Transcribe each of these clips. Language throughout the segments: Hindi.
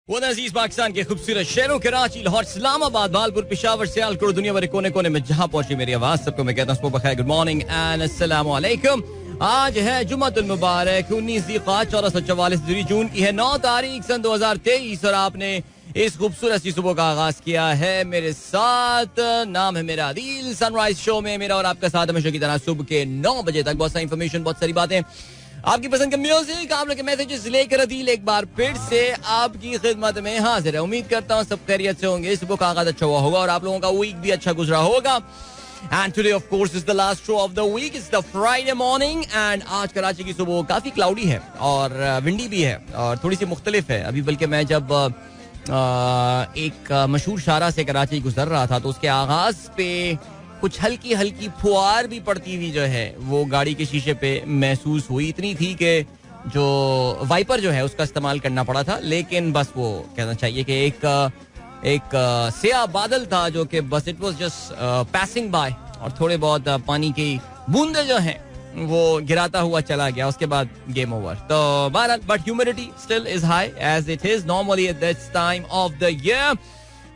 वो अजीज पाकिस्तान के खूबसूरत शहरों कराची, लाहौर, इस्लामाबाद, भालपुर, पिशावर, सियालकोट, दुनिया भर कोने कोने में जहां पहुंची मेरी आवाज, सबको मैं कहता हूं गुड मॉर्निंग एंड अस्सलाम वालेकुम। आज है जुम्मतुल मुबारक 19 ज़िक़ात 1444 जून की है 9 तारीख सन 2023 और आपने इस खूबसूरत सी सुबह का आगाज किया है मेरे साथ। नाम है मेरा आदिल। सनराइज शो में मेरा और आपका साथ हमेशा की तरह सुबह के 9 बजे तक बहुत सारी इंफॉर्मेशन, बहुत सारी बातें, आपकी पसंद का म्यूजिक, आप लोग के मैसेजेस लेकर अदील एक बार फिर से आपकी खिदमत में हाजिर है। उम्मीद करता हूँ सब खैरियत से होंगे, सुबह का आगाज अच्छा हुआ होगा और आप लोगों का वीक भी अच्छा गुजरा होगा। And today of course is the last show of the week. It's the Friday morning and आज कराची की सुबह काफी क्लाउडी है और विंडी भी है और थोड़ी सी मुख्तलिफ है। अभी बल्कि मैं जब एक मशहूर शारा से कराची गुजर रहा था तो उसके आगाज पे कुछ हल्की हल्की फुहार भी पड़ती हुई जो है वो गाड़ी के शीशे पे महसूस हुई। इतनी थी कि जो वाइपर जो है उसका इस्तेमाल करना पड़ा था, लेकिन बस वो कहना चाहिए कि एक स्याह बादल था जो कि बस it was just passing by और थोड़े बहुत पानी की बूंदे जो हैं वो गिराता हुआ चला गया, उसके बाद गेम ओवर। तो बहरहाल but humidity still is high as it is normally at this time of the year.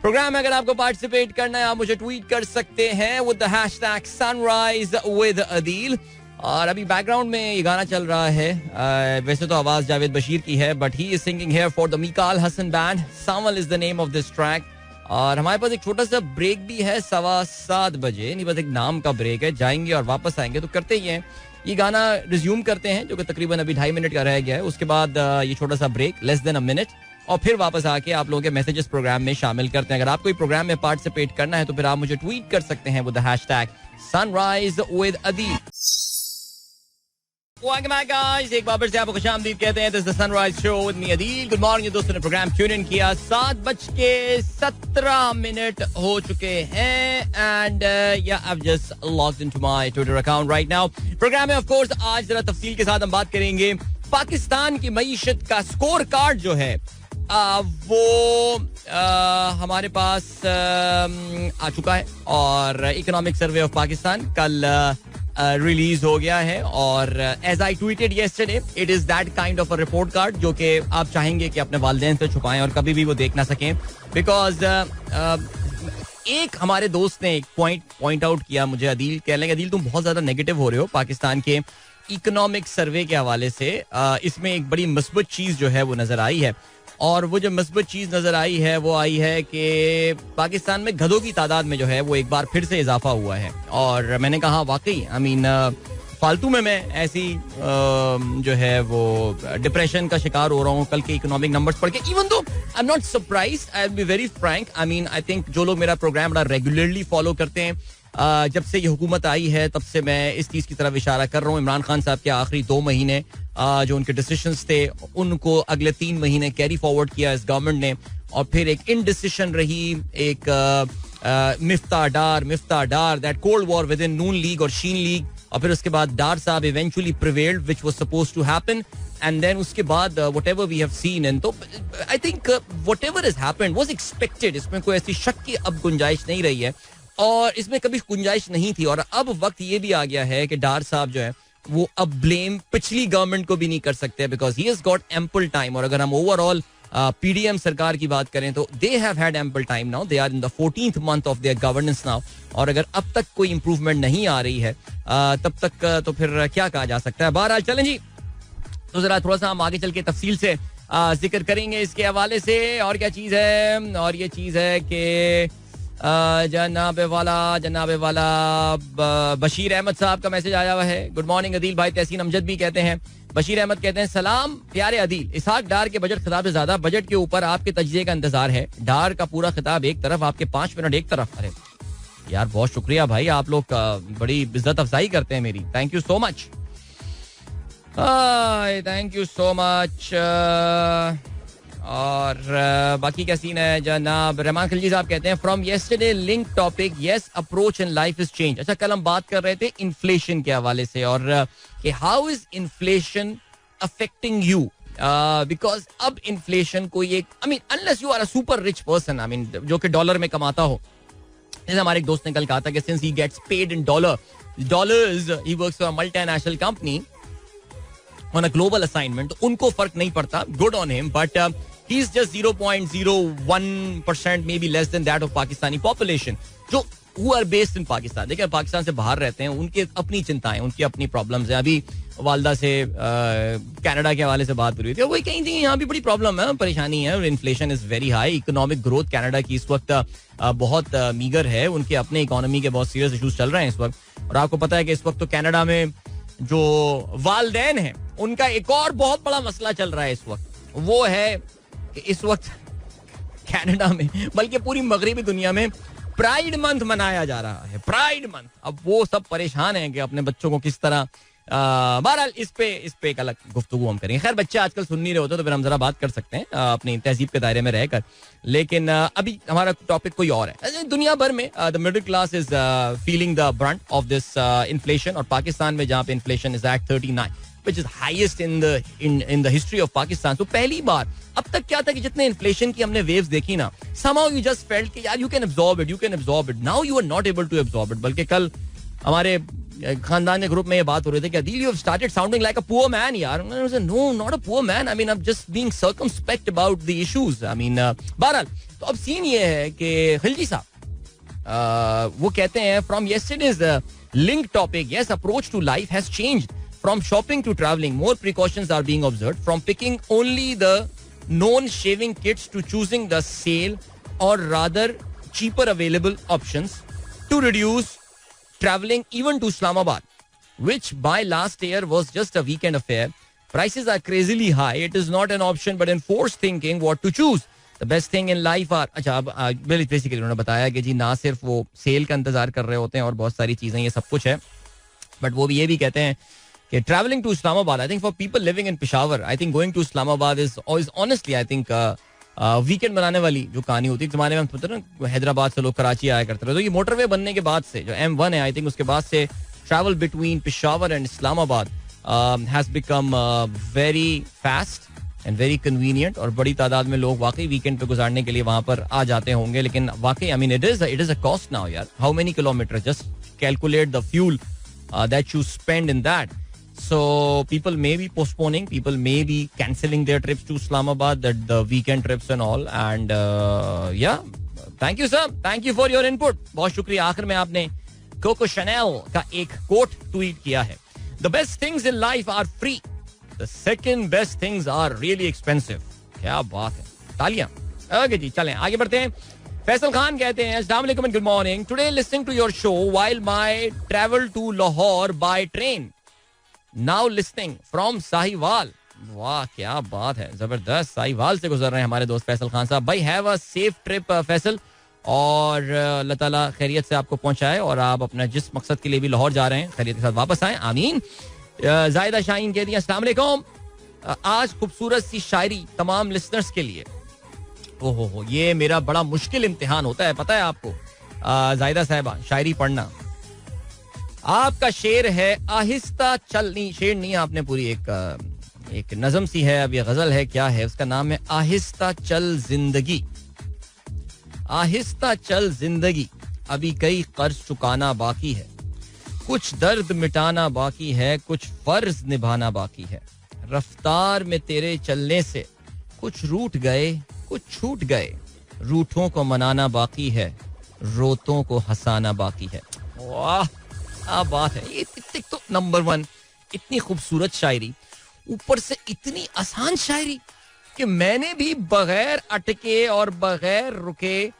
Programme में अगर आपको पार्टिसिपेट करना है आप मुझे ट्वीट कर सकते हैं with the hashtag sunrise with Adeel. और अभी बैकग्राउंड में ये गाना चल रहा है, वैसे तो आवाज जावेद बशीर की है but he is singing here for the Mekaal Hasan band. Saawal is the name of this track. और हमारे पास एक छोटा सा ब्रेक भी है 7:15 बजे, नहीं बस एक नाम का ब्रेक है, जाएंगे और वापस आएंगे तो करते ही हैं। ये गाना रिज्यूम करते हैं जो कि तकरीबन अभी 2.5 मिनट का रह गया है, उसके बाद ये छोटा सा break less than a minute और फिर वापस आके आप लोगों के मैसेजेस प्रोग्राम में शामिल करते हैं। अगर आपको प्रोग्राम में पार्टिसिपेट करना है तो फिर आप मुझे ट्वीट कर सकते हैं with the hashtag sunrise with Adeel. Welcome back guys, एक बार फिर से आपको खुशामदीद कहते हैं। This is the Sunrise Show with me Adeel. Good morning दोस्तों ने प्रोग्राम ट्यून इन किया। 7:17 हो चुके हैं and yeah I've just logged into my Twitter account right now। Programme में ऑफ कोर्स आज जरा तफसील के साथ हम बात करेंगे पाकिस्तान की मईशत का स्कोर कार्ड जो है वो हमारे पास आ चुका है और इकोनॉमिक सर्वे ऑफ पाकिस्तान कल रिलीज हो गया है और as I tweeted yesterday it is that kind of a report card जो कि आप चाहेंगे कि अपने वालिदैन से छुपाएं और कभी भी वो देख ना सकें। बिकॉज एक हमारे दोस्त ने एक पॉइंट आउट किया मुझे, अदील कह लेंगे अदील तुम बहुत ज्यादा नेगेटिव हो रहे हो पाकिस्तान के इकोनॉमिक सर्वे के हवाले से। इसमें एक बड़ी मुस्बत चीज जो है वो नजर आई है और वो जो मुस्बत चीज नजर आई है वो आई है कि पाकिस्तान में गधों की तादाद में जो है वो एक बार फिर से इजाफा हुआ है। और मैंने कहा वाकई आई मीन फालतू में मैं ऐसी जो है वो डिप्रेशन का शिकार हो रहा हूँ कल के इकोनॉमिक नंबर्स पढ़ के। Even though I am not surprised, I will be very Frank, I mean I think जो लोग मेरा प्रोग्राम बड़ा रेगुलरली फॉलो करते हैं, जब से ये हुकूमत आई है तब से मैं इस चीज की तरफ इशारा कर रहा हूँ। इमरान खान साहब के आखिरी 2 महीने जो उनके डिसीजंस थे उनको अगले 3 महीने कैरी फॉरवर्ड किया इस गवर्नमेंट ने और फिर एक इनडिसीजन रही, एक Miftah Dar that cold war within Noon league और शीन लीग और फिर उसके बाद डार साहब eventually prevailed which was supposed to happen and then उसके बाद whatever we have seen and तो I think whatever has happened was expected. इसमें कोई ऐसी शक की अब गुंजाइश नहीं रही है और इसमें कभी गुंजाइश नहीं थी। और अब वक्त ये भी आ गया है कि डार साहब जो है वो अब ब्लेम पिछली गवर्नमेंट को भी नहीं कर सकते because he has got ample time. और अगर हम ओवरऑल पीडीएम सरकार की बात करें तो they have had ample time now, they are in the 14th month of their governance now. और अगर अब तक कोई इंप्रूवमेंट नहीं आ रही है तब तक तो फिर क्या कहा जा सकता है। बहरहाल चलें जी, तो जरा थोड़ा सा हम आगे चल के तफसील से जिक्र करेंगे इसके हवाले से। और क्या चीज है, और ये चीज है कि जनाबे वाला बशीर अहमद साहब का मैसेज आया हुआ है। गुड मॉर्निंग अदील भाई, तहसीन अमजद भी कहते हैं। बशीर अहमद कहते हैं सलाम प्यारे अदील, इसहाक डार के बजट खिताब से ज्यादा बजट के ऊपर आपके तज्जिए का इंतजार है। डार का पूरा खिताब एक तरफ, आपके 5 मिनट एक तरफ। अरे यार बहुत शुक्रिया भाई, आप लोग बड़ी इज्जत अफजाई करते हैं मेरी, thank you so much, thank you so much. और बाकी क्या सीन है जनाब। रहमान खिलजी साहब कहते हैं from yesterday link topic yes approach in life is change. अच्छा कल हम बात कर रहे थे इन्फ्लेशन के हवाले से और कि how is inflation affecting you because अब इन्फ्लेशन कोई एक I mean unless you are a super rich person, I mean जो कि डॉलर में कमाता हो। जैसे हमारे एक दोस्त ने कल कहा था कि since he gets paid in dollars he works for a multinational company on a global assignment, उनको फर्क नहीं पड़ता, good on him. But he is just 0.01%, may be less than that of Pakistani population, जो who are based in Pakistan. देखिए पाकिस्तान से बाहर रहते हैं, उनके अपनी चिंताएं, उनकी अपनी प्रॉब्लम्स हैं. अभी वालदा से कनाडा के हवाले से बात हो रही थी, वही कहीं यहाँ भी बड़ी प्रॉब्लम है, परेशानी है. Inflation is very high. Economic growth Canada की इस वक्त बहुत मीगर है. उनके अपने इकोनॉमी के बहुत सीरियस इशूज चल रहे हैं इस वक्त. और आपको पता है कि इस वक्त तो कनाडा में जो वालदैन है उनका एक और बहुत बड़ा मसला चल रहा है इस वक्त. वो है कि इस वक्त कनाडा में, बल्कि पूरी मगरबी दुनिया में प्राइड मंथ मनाया जा रहा है. Pride month. अब वो सब परेशान हैं कि अपने बच्चों को किस तरह. बहरहाल इस पे एक अलग गुफ्तगू हम करेंगे. खैर बच्चे आजकल सुन नहीं रहे होते तो फिर हम जरा बात कर सकते हैं अपनी तहजीब के दायरे में रहकर. लेकिन अभी हमारा टॉपिक कोई और है. दुनिया भर में the middle class is feeling the brunt of this inflation. और पाकिस्तान में जहाँ पे inflation is at 39, which is highest in the history of Pakistan. तो पहली बार अब तक क्या था कि जितने इन्फ्लेशन की हमने वेव्स देखी ना, somehow you just felt कि यार you can absorb it. Now you are not able to absorb it. बल्कि कल हमारे खानदान के ग्रुप में ये बात हो रही थी कि Adil, you have started sounding like a poor man यार. I said, no, not a poor man. I mean, I'm just being circumspect about the issues. I mean, बहरहाल तो अब सीन ये है कि खिलजी साहब वो कहते हैं from yesterday's link topic, yes, approach to life has changed. From shopping to traveling, more precautions are being observed. From picking only the known shaving kits to choosing the sale or rather cheaper available options to reduce traveling even to Islamabad, which by last year was just a weekend affair. Prices are crazily high. It is not an option but enforced thinking what to choose. The best thing in life are. अच्छा अब बेसिकली उन्होंने बताया कि जी ना सिर्फ वो सेल का इंतजार कर रहे होते हैं और बहुत सारी चीजें, ये सब कुछ है, बट वो भी ये भी कहते हैं कि traveling to Islamabad, I think for people living in Peshawar, I think going to Islamabad is honestly, I think weekend बनाने वाली जो कहानी होती है. जमाने में हम पता ना हैदराबाद से लोग कराची आया करते थे, तो ये मोटरवे बनने के बाद से जो M1 है, आई थिंक उसके बाद से travel between Peshawar and Islamabad has become very fast and very convenient. और बड़ी तादाद में लोग वाकई वीकेंड पे गुजारने के लिए वहां पर आ जाते होंगे. लेकिन वाकई I mean it is a cost now यार. How many kilometre, just calculate the fuel that you spend in that. So people may be postponing, people may be cancelling their trips to Islamabad, the weekend trips and all. And yeah, thank you sir, thank you for your input. बहुत शुक्रिया. आखिर में आपने Coco Chanel का एक कोट ट्वीट किया है. The best things in life are free. The second best things are really expensive. क्या बात है, तालियां. ओके जी, चलें आगे बढ़ते हैं. फैसल खान कहते हैं अस्सलाम वालेकुम and good morning. Today listening to your show while my travel to Lahore by train. Now listening from Sahiwal. वाह क्या बात है, जबरदस्त. साहिवाल से गुजर रहे हैं हमारे दोस्त फैसल खान साहब. भाई have a safe trip Faisal, और अल्लाह ताला खैरियत से आपको पहुंचाए और आप अपना जिस मकसद के लिए भी लाहौर जा रहे हैं खैरियत के साथ वापस आए. आमीन. जायदा शाहीन कहती है अस्सलाम वालेकुम, आज खूबसूरत सी शायरी तमाम लिसनर्स के लिए. ओहो, ये मेरा बड़ा मुश्किल इम्तिहान होता है, पता है आपको जायदा साहिबा, शायरी पढ़ना. आपका शेर है आहिस्ता चल, नहीं शेर नहीं, आपने पूरी एक नज़म सी है, अब ये गजल है, क्या है उसका नाम है आहिस्ता चल जिंदगी. आहिस्ता चल जिंदगी, अभी कई कर्ज चुकाना बाकी है, कुछ दर्द मिटाना बाकी है, कुछ फर्ज निभाना बाकी है. रफ्तार में तेरे चलने से कुछ रूठ गए, कुछ छूट गए, रूठों को मनाना बाकी है, रोतों को हंसाना बाकी है. वाह क्या बात है. ये तो नंबर 1, इतनी खूबसूरत शायरी, ऊपर से इतनी आसान शायरी कि मैंने भी बगैर अटके और बगैर रुके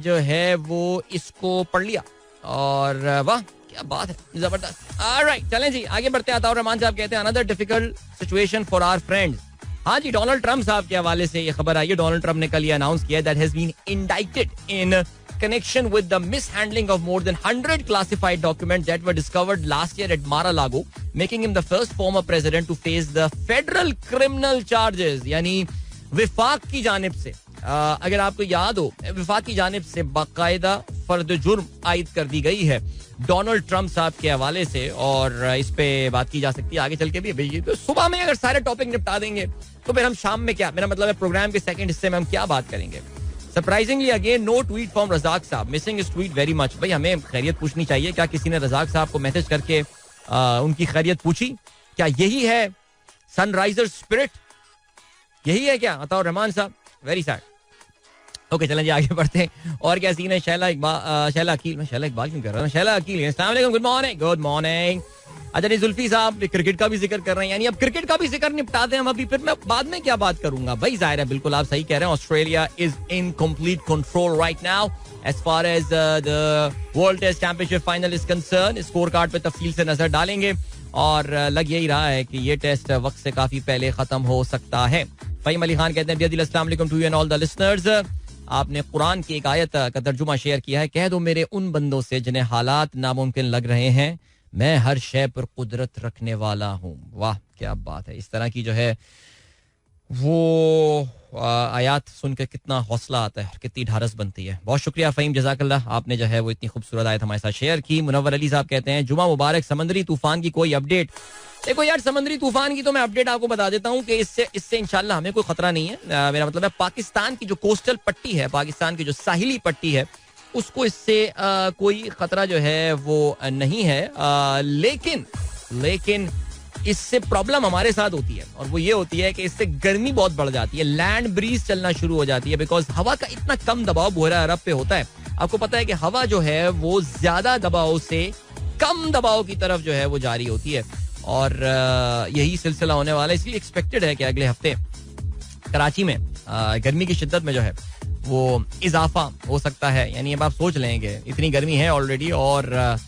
जो है वो इसको पढ़ लिया. और वाह क्या बात है, जबरदस्त. ऑलराइट चलें जी आगे बढ़ते हैं. अताउर रहमान साहब कहते हैं another difficult situation for our friends. हाँ जी, डोनाल्ड ट्रम्प साहब के हवाले से ये खबर आई है. डोनाल्ड ट्रम्प ने कल ये अनाउंस किया that has been indicted in connection with the mishandling of more than 100 classified documents that were discovered last year at Mar-a-Lago, making him the first former president to face the federal criminal charges. यानी विफाक की जानिब से, अगर आपको याद हो, विफाक की जानिब से बाकायदा फर्द जुर्म आयद कर दी गई है डोनाल्ड ट्रम्प साहब के हवाले से. और इस पे बात की जा सकती है आगे चल के भी. तो सुबह में अगर सारे टॉपिक निपटा देंगे तो फिर हम शाम में क्या, मेरा मतलब है प्रोग्राम के सेकंड हिस्से में हम क्या बात करेंगे. Surprisingly again no tweet from Razzaq साहब, मिसिंग इस ट्वीट वेरी मच. भाई हमें खैरियत पूछनी चाहिए. क्या किसी ने रजाक साहब को मैसेज करके उनकी खैरियत पूछी? क्या यही है सनराइजर स्पिरिट? यही है क्या अताउर रहमान साहब? Very sad. ओके चलें जी आगे बढ़ते हैं. और क्या सीन है? शैला अकील, मैं शैला इकबाल क्यों कर रहा हूँ? शैला अकील, अस्सलाम वालेकुम, गुड मॉर्निंग. Good morning. अच्छा नहीं, जुल्फी साहब क्रिकेट का भी जिक्र कर रहे हैं, यानी अब क्रिकेट का भी जिक्र निपटाते हैं हम अभी, फिर मैं बाद में क्या बात करूंगा भाई. जाहिर है, बिल्कुल आप सही कह रहे हैं. Australia is in complete control right now as far as the world test championship final is concern. Score card पे तफसील से नजर डालेंगे और लग यही रहा है कि ये टेस्ट वक्त से काफी पहले खत्म हो सकता है. फहीम अली खान कहते हैं अस्सलाम वालेकुम to you and all the listeners. आपने कुरान की एक आयत का तर्जुमा शेयर किया है. कह दो मेरे उन बंदों से जिन्हें हालात नामुमकिन लग रहे हैं, मैं हर शय पर कुदरत रखने वाला हूँ. वाह क्या बात है. इस तरह की जो है वो आयात सुन के कितना हौसला आता है, कितनी ढारस बनती है. बहुत शुक्रिया फ़हीम, जज़ाकल्लाह. आपने जो है वो इतनी खूबसूरत आयत हमारे साथ शेयर की. मुनव्वर अली साहब कहते हैं जुमा मुबारक. समंदरी तूफान की कोई अपडेट? देखो यार, समंदरी तूफान की तो मैं अपडेट आपको बता देता हूँ कि इससे इंशाल्लाह हमें कोई खतरा नहीं है. मेरा मतलब है पाकिस्तान की जो कोस्टल पट्टी है, पाकिस्तान की जो साहिली पट्टी है, उसको इससे कोई खतरा जो है वो नहीं है. लेकिन इससे प्रॉब्लम हमारे साथ होती है, और वो ये होती है कि इससे गर्मी बहुत बढ़ जाती है. लैंड ब्रीज चलना शुरू हो जाती है, बिकॉज हवा का इतना कम दबाव बोहरा अरब पे होता है. आपको पता है कि हवा जो है वो ज्यादा दबाव से कम दबाव की तरफ जो है वो जारी होती है, और यही सिलसिला होने वाला है. इसलिए एक्सपेक्टेड है कि अगले हफ्ते कराची में गर्मी की शिद्दत में जो है वो इजाफा हो सकता है. यानी अब आप सोच लेंगे इतनी गर्मी है ऑलरेडी और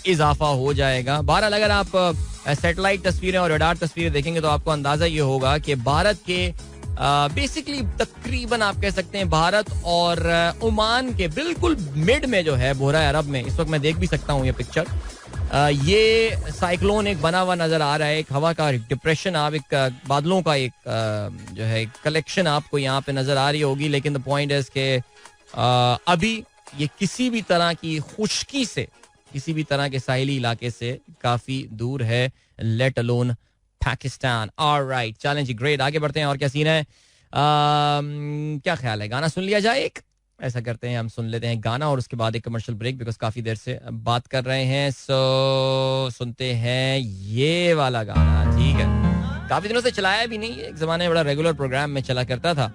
इजाफा हो जाएगा. बहरहाल अगर आप सैटेलाइट तस्वीरें और रडार तस्वीरें देखेंगे तो आपको अंदाजा ये होगा कि भारत के बेसिकली तकरीबन आप कह सकते हैं भारत और ओमान के बिल्कुल मिड में जो है बोहरा अरब में, इस वक्त मैं देख भी सकता हूँ ये पिक्चर, ये साइक्लोन एक बना हुआ नजर आ रहा है. एक हवा का डिप्रेशन, आप एक बादलों का एक जो है कलेक्शन आपको यहाँ पे नजर आ रही होगी. लेकिन द पॉइंट है कि अभी ये किसी भी तरह की खुश्की से, किसी भी तरह के साहिली इलाके से काफी दूर है, लेट अलोन पाकिस्तान. ऑलराइट चलें जी, ग्रेट. आगे बढ़ते हैं. और क्या सीन है? क्या ख्याल है, गाना सुन लिया जाए? एक ऐसा करते हैं, हम सुन लेते हैं गाना और उसके बाद एक कमर्शियल ब्रेक, बिकॉज काफी देर से बात कर रहे हैं. सो सुनते हैं ये वाला गाना. ठीक है, काफी दिनों से चलाया भी नहीं है, एक जमाने में बड़ा रेगुलर प्रोग्राम में चला करता था.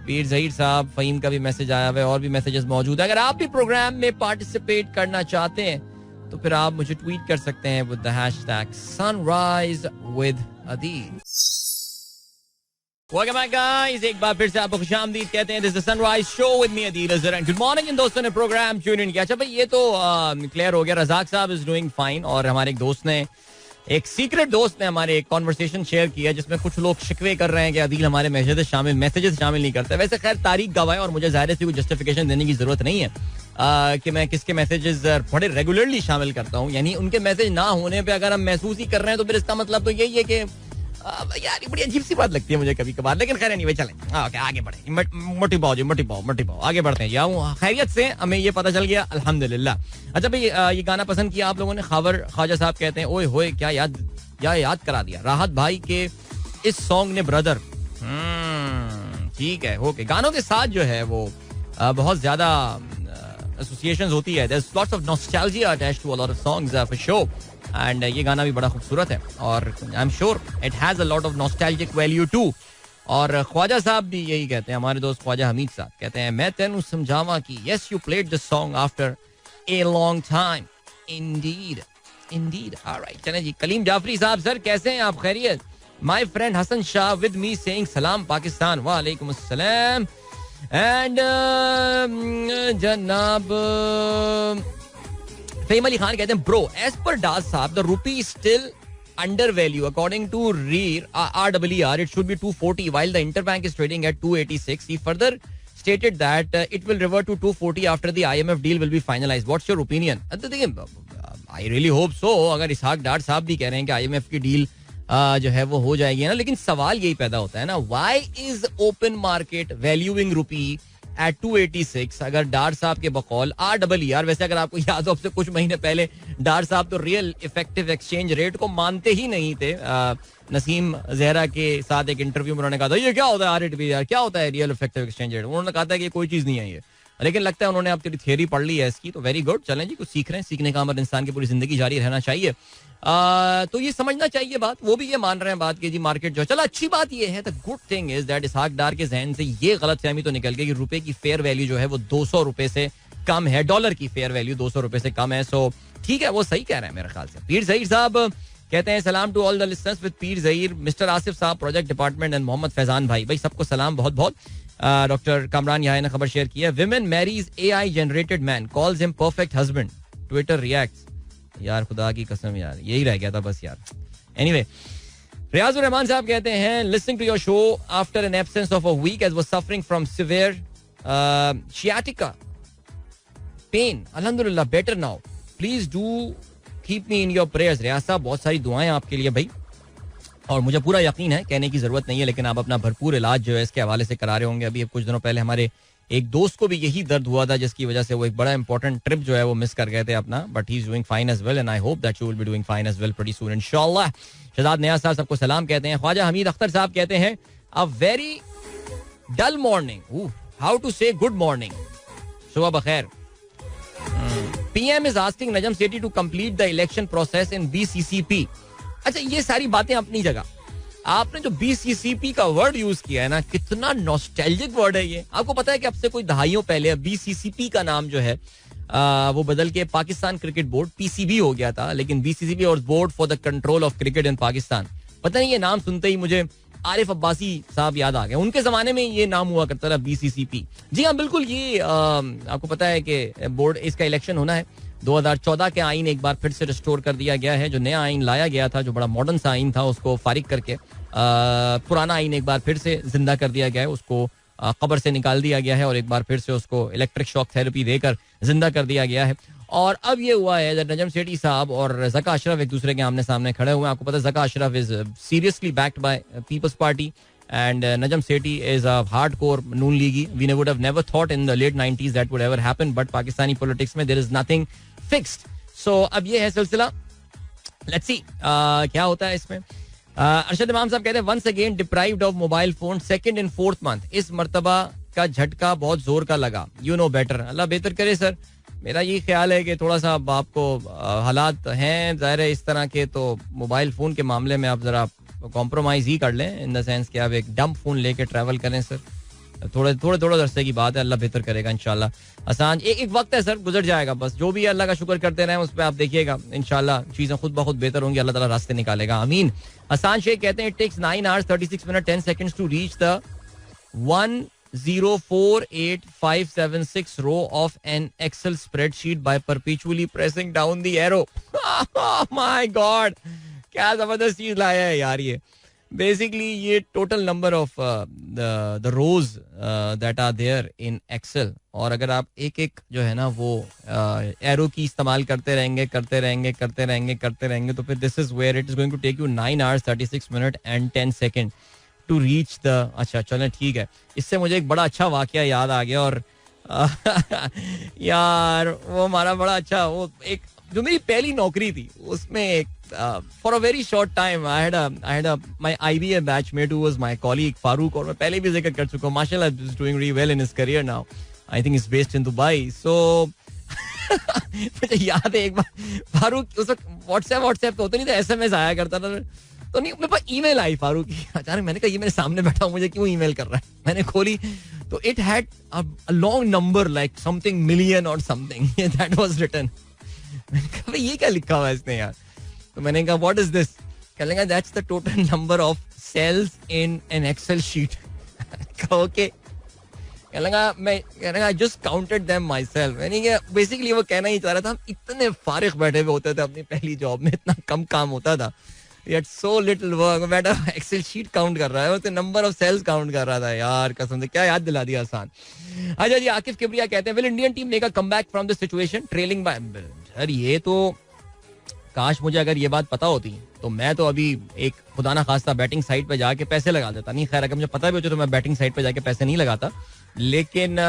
पीर ज़हीर साहब, फ़हीम का भी मैसेज आया हुआ है, और भी मैसेजेस मौजूद है. अगर आप भी प्रोग्राम में पार्टिसिपेट करना चाहते हैं तो फिर आप मुझे ट्वीट कर सकते हैं with the hashtag sunrise with Adeel. Welcome back guys, एक बार फिर से आपको खुशामदीद कहते हैं. This is the sunrise show with me Adeel Azhar and good morning. इन दोस्तों ने प्रोग्राम ट्यून इन किया. अच्छा भाई, ये तो क्लियर हो गया, रज़ाक साहब इज डूइंग फाइन. और हमारे एक दोस्त ने, एक सीक्रेट दोस्त ने हमारे एक कॉन्वर्सेशन शेयर किया जिसमें कुछ लोग शिकवे कर रहे हैं कि अदील हमारे मैसेजेस शामिल नहीं करते. वैसे खैर तारीख गवाह है और मुझे ज़ाहिर से कोई जस्टिफिकेशन देने की जरूरत नहीं है कि मैं किसके मैसेजेस बड़े रेगुलरली शामिल करता हूँ. यानी उनके मैसेज ना होने पे अगर हम महसूस ही कर रहे हैं तो फिर इसका मतलब तो यही है कि यार ये बड़ी अजीब सी बात लगती है मुझे कभी कभार. लेकिन खैर नहीं, चलें ओके आगे बढ़े. मोटी पाओ आगे बढ़ते हैं. या खैरियत से हमें ये पता चल गया, अल्हम्दुलिल्लाह. अच्छा भाई, ये गाना पसंद किया आप लोगों ने. ख्वाजा साहब कहते हैं ओए होए क्या याद करा दिया राहत भाई के इस सॉन्ग ने ब्रदर. ठीक है, ओके. गानों के साथ जो है वो बहुत ज्यादा एसोसिएशंस होती है. There's lots of nostalgia attached to a lot of songs for sure. And ये गाना भी बड़ा खूबसूरत है और I'm sure it has a lot of nostalgic value too. और ख्वाजा साहब भी यही कहते हैं, हमारे दोस्त ख्वाजा हमीद साहब कहते हैं मैं तेनू समझावा की. Yes, you played the song after a long time. Indeed. All right. चलें जी. कलीम जाफरी साहब, सर कैसे हैं आप? खैरियत? My friend Hassan Shah with me saying salam Pakistan. वालेकुम अस्सलाम. And जनाब फ़हीम अली खान कहते हैं ब्रो, एज पर डास साहब the rupee is still under value according to RWR it should be 240 while the interbank is trading at 286. He further stated that it will revert to 240 after the IMF deal will be finalized. What's your opinion? I really hope so. अगर इसहाक डार साहब भी कह रहे हैं कि IMF की डील जो है वो हो जाएगी ना, लेकिन सवाल यही पैदा होता है ना, why is open market valuing रूपी एट 286? अगर डार साहब के बकौल RWR, वैसे अगर आपको याद हो आपसे कुछ महीने पहले डार साहब तो रियल इफेक्टिव एक्सचेंज रेट को मानते ही नहीं थे. नसीम जहरा के साथ एक इंटरव्यू में उन्होंने कहा था ये क्या होता है RWR, क्या होता है रियल इफेक्टिव एक्सचेंज रेट? उन्होंने कहा था कि कोई चीज नहीं है ये. लेकिन लगता है उन्होंने अब तेरी थियरी पढ़ ली है इसकी, तो वेरी गुड, चलें जी, कुछ सीख रहे हैं, सीखने का अमर इंसान की पूरी जिंदगी जारी रहना चाहिए। तो ये समझना चाहिए बात, वो भी ये मान रहे हैं बात की जी मार्केट जो, चलो अच्छी बात ये है, the good thing is that Ishaq Dar के जहन से ये गलत फहमी तो निकल गई कि रुपए की फेयर वैल्यू जो है वो 200 रुपए से कम है, डॉलर की फेयर वैल्यू 200 रुपए से कम है। सो ठीक है, वो सही कह रहे हैं मेरे ख्याल से। पीर ज़हीर साहब कहते हैं सलाम to all the listeners with Pir Zaheer, mister Asif साहब project department and Mohammad Faizan भाई सबको सलाम बहुत बहुत। डॉक्टर कामरान यहाँ ने खबर शेयर की है, women marries AI generated man calls him perfect husband, Twitter reacts. यार खुदा की कसम यार, यही रह गया था बस यार। एनीवे, रियाजुर रहमान साहब कहते हैं listening to your show after an absence of a week as was suffering from severe sciatica pain, अल्हम्दुलिल्लाह better now, please do keep me in your prayers. Riaz साहब बहुत सारी दुआएं आपके लिए भाई, और मुझे पूरा यकीन है, कहने की जरूरत नहीं है, लेकिन आप अपना भरपूर इलाज जो है इसके हवाले से करा रहे होंगे। अभी कुछ दिनों पहले हमारे एक दोस्त को भी यही दर्द हुआ था, जिसकी वजह से वो एक बड़ा इंपॉर्टेंट ट्रिप जो है वो मिस कर गए थे अपना, but he is doing fine as well and I hope that you will be doing fine as well pretty soon इंशाल्लाह। शहजाद नियाज़ साहब सबको सलाम कहते हैं। ख्वाजा हमीद अख्तर साहब कहते हैं a very dull morning, how to say good morning, सुबह बखैर। PM is asking Najam Sethi to complete the election process in BCCP. अच्छा, ये सारी बातें अपनी जगह, आपने जो BCCP का वर्ड यूज किया है ना, कितना नॉस्टैल्जिक वर्ड है ये। आपको पता है कि अब से कोई दहाइयों पहले BCCP का नाम जो है वो बदल के पाकिस्तान क्रिकेट बोर्ड PCB हो गया था, लेकिन BCCB और board for the control of cricket in Pakistan. पता नहीं, ये नाम सुनते ही मुझे आरिफ अब्बासी साहब याद आ गए, उनके जमाने में ये नाम हुआ करता था BCCP। जी हाँ बिल्कुल, ये आपको पता है कि बोर्ड, इसका इलेक्शन होना है। 2014 के आइन एक बार फिर से रिस्टोर कर दिया गया है। जो नया आइन लाया गया था, जो बड़ा मॉडर्न सा आइन था, उसको फारिग करके पुराना आइन एक बार फिर से जिंदा कर दिया गया है, उसको कब्र से निकाल दिया गया है और एक बार फिर से उसको इलेक्ट्रिक शॉक थेरेपी देकर जिंदा कर दिया गया है। और अब ये हुआ है नजम सेठी साहब और ज़का अशरफ एक दूसरे के आमने सामने खड़े हुए हैं। आपको पता है Zaka Ashraf is seriously backed by Peoples Party and Najam Sethi is a hardcore Noon Leaguey. We would have never thought in the late 90s that would ever happen, but Pakistani politics में there is nothing fixed. So अब ये है सिलसिला, let's see क्या होता है इसमें। अरशद इमाम साहब कहते हैं once again deprived of mobile phone second and fourth month. इस मर्तबा का झटका बहुत जोर का लगा, you know better. अल्लाह बेहतर करे सर। मेरा ये ख्याल है कि थोड़ा सा आपको हालात हैं जाहिर है इस तरह के, तो मोबाइल फोन के मामले में आप जरा कॉम्प्रोमाइज ही कर लें, इन द सेंस कि आप एक डंप फोन लेके ट्रैवल करें सर। थोड़े अरसे की बात है, अल्लाह बेहतर करेगा इंशाल्लाह। आसान एक वक्त है सर, गुजर जाएगा, बस जो भी है अल्लाह का शुक्र करते रहें, उस पर आप देखिएगा इंशाल्लाह चीजें खुद ब खुद बेहतर होंगी, अल्लाह ताला रास्ते निकालेगा, आमीन। हसान शेख कहते हैं it takes 9 hours 36 minutes 10 seconds to reach the 1048,576 row of an Excel spreadsheet by perpetually pressing down the arrow. Oh my God! क्या जबरदस्त चीज लाया है यार ये। बेसिकली ये total number of the rows that are there in Excel, और अगर आप एक एक जो है ना वो एरो की इस्तेमाल करते रहेंगे तो फिर this is where it is going to take you 9 hours 36 minutes and 10 seconds to reach the. अच्छा चलें ठीक है, इससे मुझे एक बड़ा अच्छा वाकया याद आ गया। और यार वो हमारा बड़ा अच्छा, वो एक जो मेरी पहली नौकरी थी उसमें एक for a very short time I had my IBA batchmate who was my colleague Farooq, और मैं पहले भी जिक्र कर चुका हूं, माशाल्लाह is doing really well in his career now, I think is based in Dubai. So मुझे याद है एक बार फारूक, उस वक्त व्हाट्सएप तो होता नहीं था, SMS आया करता था, तो नहीं मेरे पास ईमेल आई फारूक की। अचानक मैंने कहा ये मेरे सामने बैठा हूँ, मुझे क्यों ईमेल कर रहा है। मैंने खोली तो it had a long number like something million और समथिंग दैट वाज रिटन। मैंने कहा भाई ये क्या लिखा हुआ है इसने यार, तो मैंने कहा व्हाट इज दिस, कहने लगा that's the total number of cells in an Excel sheet. Okay, कहने लगा I just counted them myself. यानी कि बेसिकली वो कहना ही चाह रहा था हम इतने फारिग बैठे हुए होते थे अपनी पहली जॉब में, इतना कम काम होता था, yet so little work, बेटा एक्सेल शीट काउंट कर रहा है, वो नंबर ऑफ सेल्स काउंट कर रहा था यार, कसम से क्या याद दिला दिया आसान। अच्छा जी, आकिफ किबरिया कहते हैं will Indian team make a comeback from this situation trailing by. Sir ये तो काश मुझे अगर ये बात पता होती तो मैं तो अभी एक खुदा ना खास्ता बैटिंग साइड पे जाके पैसे लगा देता। नहीं खैर, अगर मुझे पता भी होता तो मैं बैटिंग साइड पे जाके पैसे नहीं लगाता, लेकिन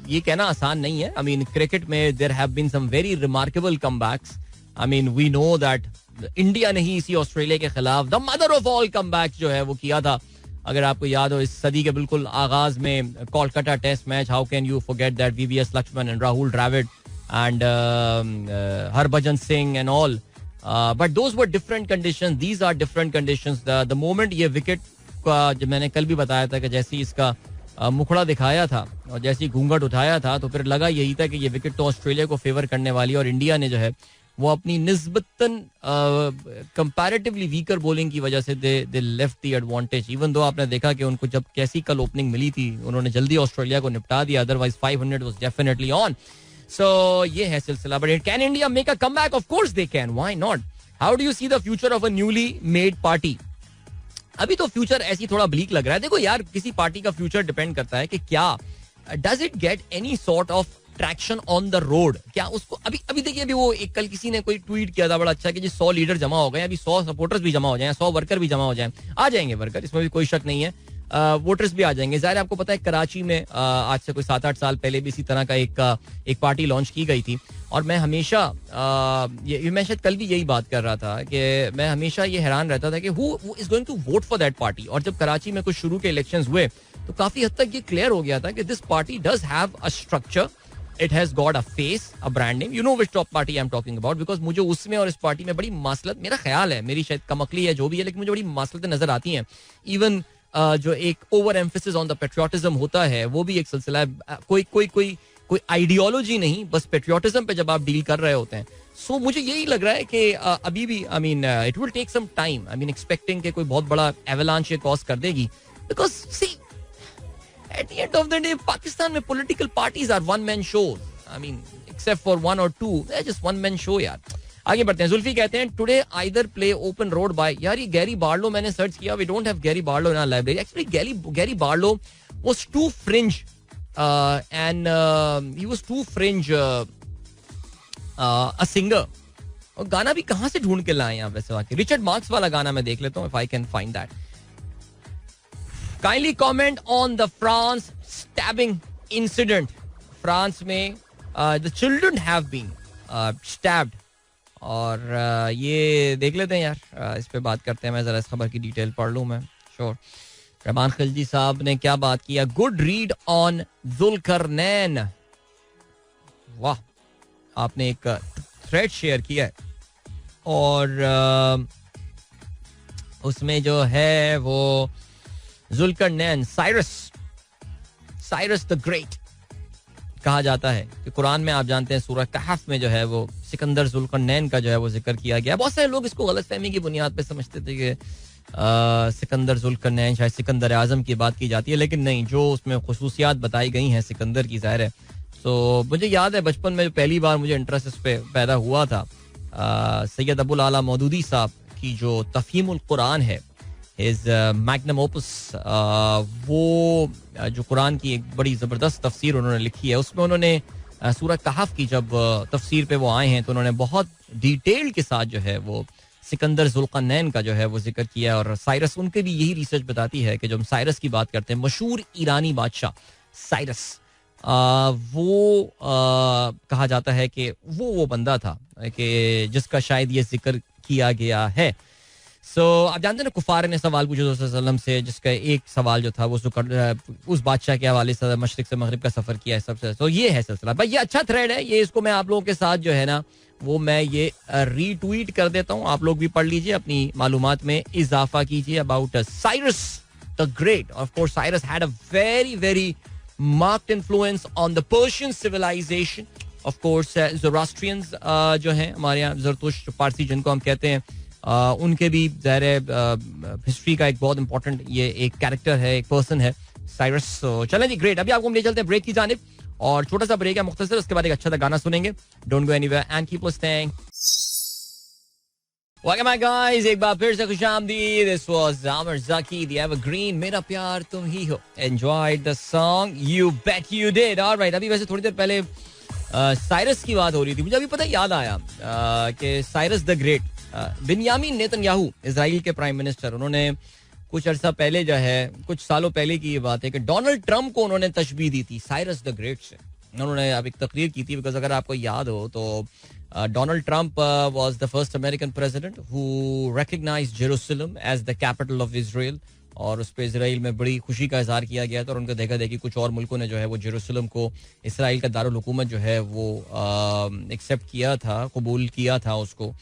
ये कहना आसान नहीं है। आई मीन क्रिकेट में there have been some very remarkable comebacks. I mean we know that India ने ही इसी ऑस्ट्रेलिया के खिलाफ the mother of all comebacks जो है वो किया था अगर आपको याद हो इस सदी के बिल्कुल आगाज में Kolkata test match, how can you forget that, VVS Laxman and Rahul Dravid and Harbhajan Singh and all, but those were different conditions, these are different conditions. The moment ये विकेट का, जब मैंने कल भी बताया था कि जैसे ही इसका मुखड़ा दिखाया था और जैसे ही घूंघट उठाया था तो फिर लगा यही था कि ये विकेट तो ऑस्ट्रेलिया को फेवर करने वाली है और इंडिया ने जो है वो अपनी निस्बतन कंपैरेटिवली वीकर बॉलिंग की वजह से they left the advantage. Even though आपने देखा कि उनको जब कैसी कल ओपनिंग मिली थी उन्होंने जल्दी ऑस्ट्रेलिया को निपटा दिया, अदरवाइज 500 वाज डेफिनेटली ऑन. सो ये है सिलसिला. But can India make a comeback? Of course they can, why not. How do you see the future of a newly made party? अभी तो फ्यूचर ऐसी थोड़ा ब्लीक लग रहा है. देखो यार, किसी पार्टी का फ्यूचर डिपेंड करता है कि क्या does it get any sort of traction on the road. क्या उसको अभी देखिए, अभी वो एक कल किसी ने कोई ट्वीट किया था बड़ा अच्छा कि जी 100 लीडर जमा हो गए, अभी 100 सपोर्टर्स भी जमा हो जाए, 100 वर्कर भी जमा हो जाए. आ जाएंगे वर्कर, इसमें भी कोई शक नहीं है. वोटर्स भी आ जाएंगे. जाहिर है आपको पता है कराची में आज से कोई 7-8 साल पहले भी इसी तरह का एक पार्टी लॉन्च की गई थी और मैं हमेशा मैं शायद कल भी यही बात कर रहा था कि मैं हमेशा ये हैरान रहता था कि who is going to vote for that party. और जब कराची में कुछ शुरू के इलेक्शंस हुए तो काफी हद तक ये क्लियर हो गया था कि this party does have a structure, it has got a face, a brand name. You know which top party I am talking about, because मुझे उसमें और इस पार्टी में बड़ी मासलत, मेरा ख्याल है, मेरी शायद कमकली है जो भी है, लेकिन मुझे बड़ी मासलतें नजर आती हैं. इवन जो एक over emphasis on the patriotism होता है वो भी एक सिलसिला है. कोई आइडियोलॉजी नहीं, बस पेट्रियोटिज्म पे जब आप डील कर रहे होते हैं. सो मुझे यही लग रहा है कि अभी भी I mean it will take some time. I mean expecting कि कोई बहुत बड़ा एवलांच ये कॉज कर देगी, because see at the end of the day Pakistan में political parties are one man show. I mean except for one और two, they are just one man show यार. आगे बढ़ते हैं. जुल्फी कहते हैं today either play open road bye. यार ये गैरी बार्लो, मैंने सर्च किया, we don't have Gary Barlow in our library. Actually Gary Barlow was too fringe and he was too fringe a singer. और गाना भी कहां से ढूंढ के लाए यहाँ वैसे वाकई. रिचर्ड मार्क्स वाला गाना मैं देख लेता हूँ if I can find that. Kindly comment on the France stabbing incident. France में the children have been stabbed और ये देख लेते हैं यार, इस पे बात करते हैं. मैं जरा इस खबर की डिटेल पढ़ लूं मैं. श्योर. रहमान खिलजी साहब ने क्या बात किया. Good read on Zulqarnain. वाह, आपने एक थ्रेड शेयर किया है और उसमें जो है वो जुल्करनैन, साइरस द ग्रेट कहा जाता है कि कुरान में आप जानते हैं सूरह कहफ में जो है वो सिकंदर जुल्करनैन का जो है वो जिक्र किया गया. बहुत सारे लोग इसको गलतफहमी की बुनियाद पे समझते थे कि सिकंदर जुल्करनैन शायद सिकंदर आजम की बात की जाती है, लेकिन नहीं, जो उसमें खुसूसियात बताई गई हैं सिकंदर की जाहिर है. तो मुझे याद है बचपन में जो पहली बार मुझे इंटरेस्ट इस पे पैदा हुआ था, सैयद अबुल आला मौदूदी साहब की जो तफहीमुल कुरान है, हिज मैग्नम ओपस, वो जो कुरान की एक बड़ी ज़बरदस्त तफसीर उन्होंने लिखी है, उसमें उन्होंने सूरह कहफ की जब तफसीर पे वो आए हैं तो उन्होंने बहुत डिटेल के साथ जो है वो सिकंदर जुल्करनैन का जो है वो जिक्र किया. और साइरस, उनके भी यही रिसर्च बताती है कि जब हम साइरस की बात करते हैं, मशहूर ईरानी बादशाह साइरस, वो कहा जाता है कि वो बंदा था कि जिसका शायद ये जिक्र किया गया है. सो आप जानते हैं ना, कुफार ने सवाल पूछा रसूल सल्लल्लाहु अलैहि वसल्लम से, जिसका एक सवाल जो था वो उस बादशाह के हवाले से मशरिक से मगरिब का सफर किया है सबसे. तो ये है सिलसिला भाई, ये अच्छा थ्रेड है, ये इसको मैं आप लोगों के साथ जो है ना वो मैं ये रीट्वीट कर देता हूँ. आप लोग भी पढ़ लीजिए, अपनी मालूमात में इजाफा कीजिए about Cyrus the great. Of course Cyrus had a very very marked influence on the Persian civilisation. Of course Zoroastrians जो हैं हमारे यहाँ, ज़रतुश्त पारसी जिनको हम कहते हैं, उनके भी ज़ाहिर है हिस्ट्री का एक बहुत इंपॉर्टेंट ये एक कैरेक्टर है, एक पर्सन है साइरस. चलें जी, ग्रेट. अभी आपको हम ले चलते हैं ब्रेक की जानिब और छोटा सा ब्रेक है मुख्तसर, उसके बाद एक अच्छा सा गाना सुनेंगे. Don't go anywhere and keep listening. Welcome back guys, एक बार फिर से खुशामदीद. This was Aamir Zaki, the evergreen, मेरा प्यार तुम ही हो. Enjoyed the song, you bet you did. Alright, अभी वैसे थोड़ी देर पहले साइरस की बात हो रही थी, मुझे अभी पता याद आया कि Cyrus the Great, Binyamin Netanyahu, Israel के प्राइम मिनिस्टर, उन्होंने कुछ अर्सा पहले जो है, कुछ सालों पहले की ये बात है कि डोनाल्ड ट्रंप को उन्होंने तशबीह दी थी साइरस द ग्रेट से. उन्होंने अब एक तकरीर की थी, बिकॉज अगर आपको याद हो तो Donald Trump was the first American president who recognised Jerusalem as the capital of Israel. और उस पर इसराइल में बड़ी खुशी का इजहार किया गया था और उनका देखा देखी कुछ और मुल्कों ने जो है वो जेरूसलम को इसराइल का दारुल हुकूमत जो है वो एक्सेप्ट किया था, कबूल किया था उसको.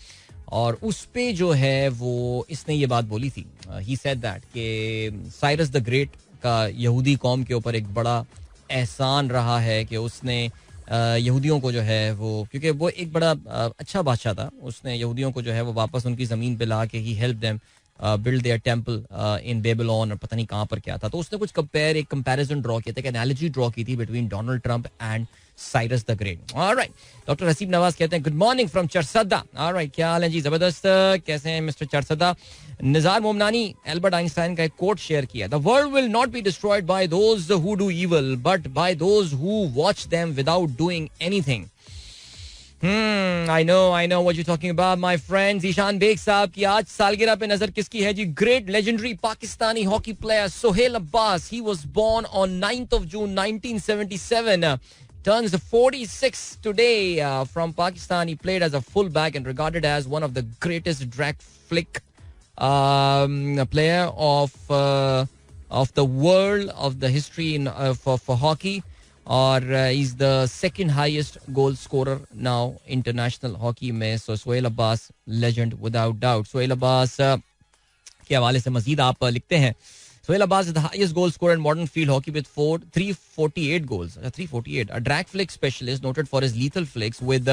और उस पे जो है वो इसने ये बात बोली थी. ही सेड दैट कि साइरस द ग्रेट का यहूदी कौम के ऊपर एक बड़ा एहसान रहा है कि उसने यहूदियों को जो है वो, क्योंकि वो एक बड़ा अच्छा बादशाह था, उसने यहूदियों को जो है वो वापस उनकी ज़मीन पे ला के ही help them build their temple in Babylon और पता नहीं कहाँ पर क्या था. तो उसने कुछ एक कंपैरिजन ड्रॉ किया था, एक एनालॉजी ड्रॉ की थी between Donald Trump and Cyrus the great. Alright, doctor Haseeb Nawaz कहते हैं good morning from Charsadda. Alright, क्या हाल है जी? जबरदस्त. कैसे हैं mister Charsadda? Nizar Momnani Albert Einstein का एक कोट शेयर किया. The world will not be destroyed by those who do evil but by those who watch them without doing anything. I know what you're talking about, my friends. Ishan bag साहब की आज सालगिरह पे नजर किसकी है जी? Great legendary Pakistani hockey player Sohail Abbas. He was born on 9th of June 1977. Turns 46 today. From Pakistan, he played as a fullback and regarded as one of the greatest drag flick player of the world, of the history for hockey. और is the second highest goal scorer now international hockey में. So Sohail Abbas legend without doubt. Sohail Abbas के हवाले से मजीद आप लिखते हैं. Sohail Abbas is the highest goal scorer in modern field hockey with 348 goals. 348. A drag flick specialist noted for his lethal flicks with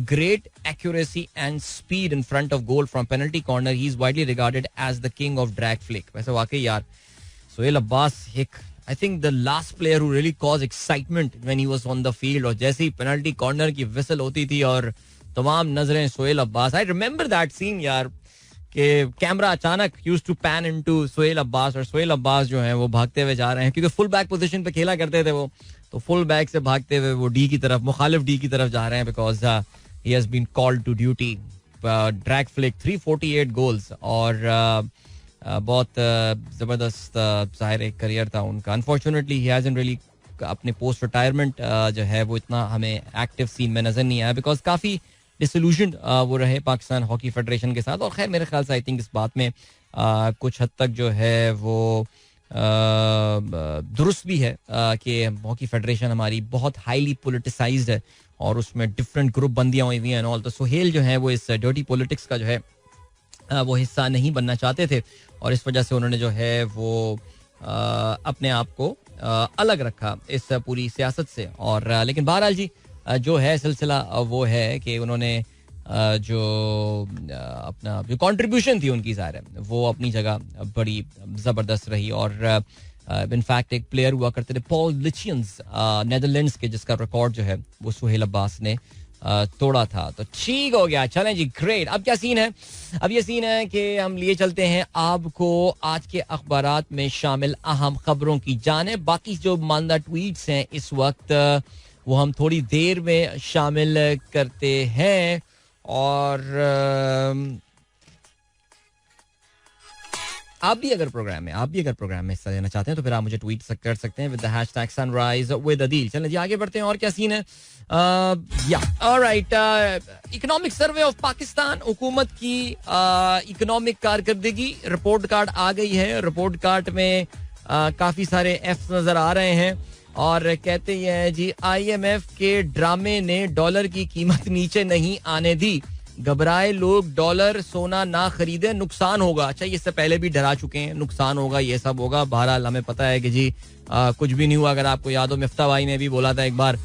great accuracy and speed in front of goal from penalty corner. He is widely regarded as the king of drag flick. वैसे वाकई यार सोहेल अब्बास एक I think the last player who really caused excitement when he was on the field. और जैसे ही पेनल्टी कॉर्नर की विसल होती थी और तमाम नजरें Sohail Abbas. I remember that scene यार कि कैमरा अचानक used to pan into Sohail Abbas और सोहेल अब्बास जो हैं वो भागते हुए जा रहे हैं क्योंकि फुल बैक पोजीशन पे खेला करते थे वो. तो फुल बैक से भागते हुए वो डी की तरफ, मुखालिफ डी की तरफ जा रहे हैं because he has been called to duty. Drag flick 348 goals और बहुत ज़बरदस्त ज़ाहिर एक करियर था उनका. अनफॉर्चुनेटली ही हैज़न्ट रियली अपने पोस्ट रिटायरमेंट जो है वो इतना हमें एक्टिव सीन में नज़र नहीं आया बिकॉज काफ़ी डिसल्यूशन्ड वो रहे पाकिस्तान हॉकी फेडरेशन के साथ. और खैर मेरे ख्याल से आई थिंक इस बात में कुछ हद तक जो है वो दुरुस्त भी है कि हॉकी फेडरेशन हमारी बहुत हाईली पोलिटिसाइज्ड है और उसमें डिफरेंट ग्रुप बंदियाँ हुई हैं एंड ऑल. तो सोहेल जो है वो इस डर्टी पॉलिटिक्स का जो है वो हिस्सा नहीं बनना चाहते थे और इस वजह से उन्होंने जो है वो अपने आप को अलग रखा इस पूरी सियासत से. और लेकिन बहरहाल जी जो है सिलसिला वो है कि उन्होंने जो अपना जो कंट्रीब्यूशन थी उनकी ज़ाहिर है वो अपनी जगह बड़ी ज़बरदस्त रही. और इनफैक्ट एक प्लेयर हुआ करते थे पॉल लिचियंस नेदरलैंड्स के, जिसका रिकॉर्ड जो है वो सोहेल अब्बास ने तोड़ा था. तो ठीक हो गया, चलें जी, ग्रेट. अब क्या सीन है? अब ये सीन है कि हम लिए चलते हैं आपको आज के अखबारात में शामिल अहम खबरों की जाने. बाकी जो मानदा ट्वीट्स हैं इस वक्त वो हम थोड़ी देर में शामिल करते हैं. और आप भी अगर प्रोग्राम में हिस्सा लेना चाहते हैं तो फिर आप मुझे ट्वीट कर सकते हैं with the hashtag sunrise with Adeel. चलें जी आगे बढ़ते हैं. और क्या सीन है? Alright, economic survey of Pakistan, हुकूमत की इकोनॉमिक कारकर्दगी रिपोर्ट कार्ड आ गई है. रिपोर्ट कार्ड में काफी सारे एफ नजर आ रहे हैं और कहते हैं जी IMF के ड्रामे ने डॉलर की कीमत नीचे नहीं आने दी. घबराए लोग, डॉलर सोना ना खरीदे, नुकसान होगा. अच्छा, इससे पहले भी डरा चुके हैं, नुकसान होगा, ये सब होगा. बहरहाल हमें पता है कि जी कुछ भी नहीं हुआ. अगर आपको याद हो मिफ्ता भाई ने भी बोला था एक बार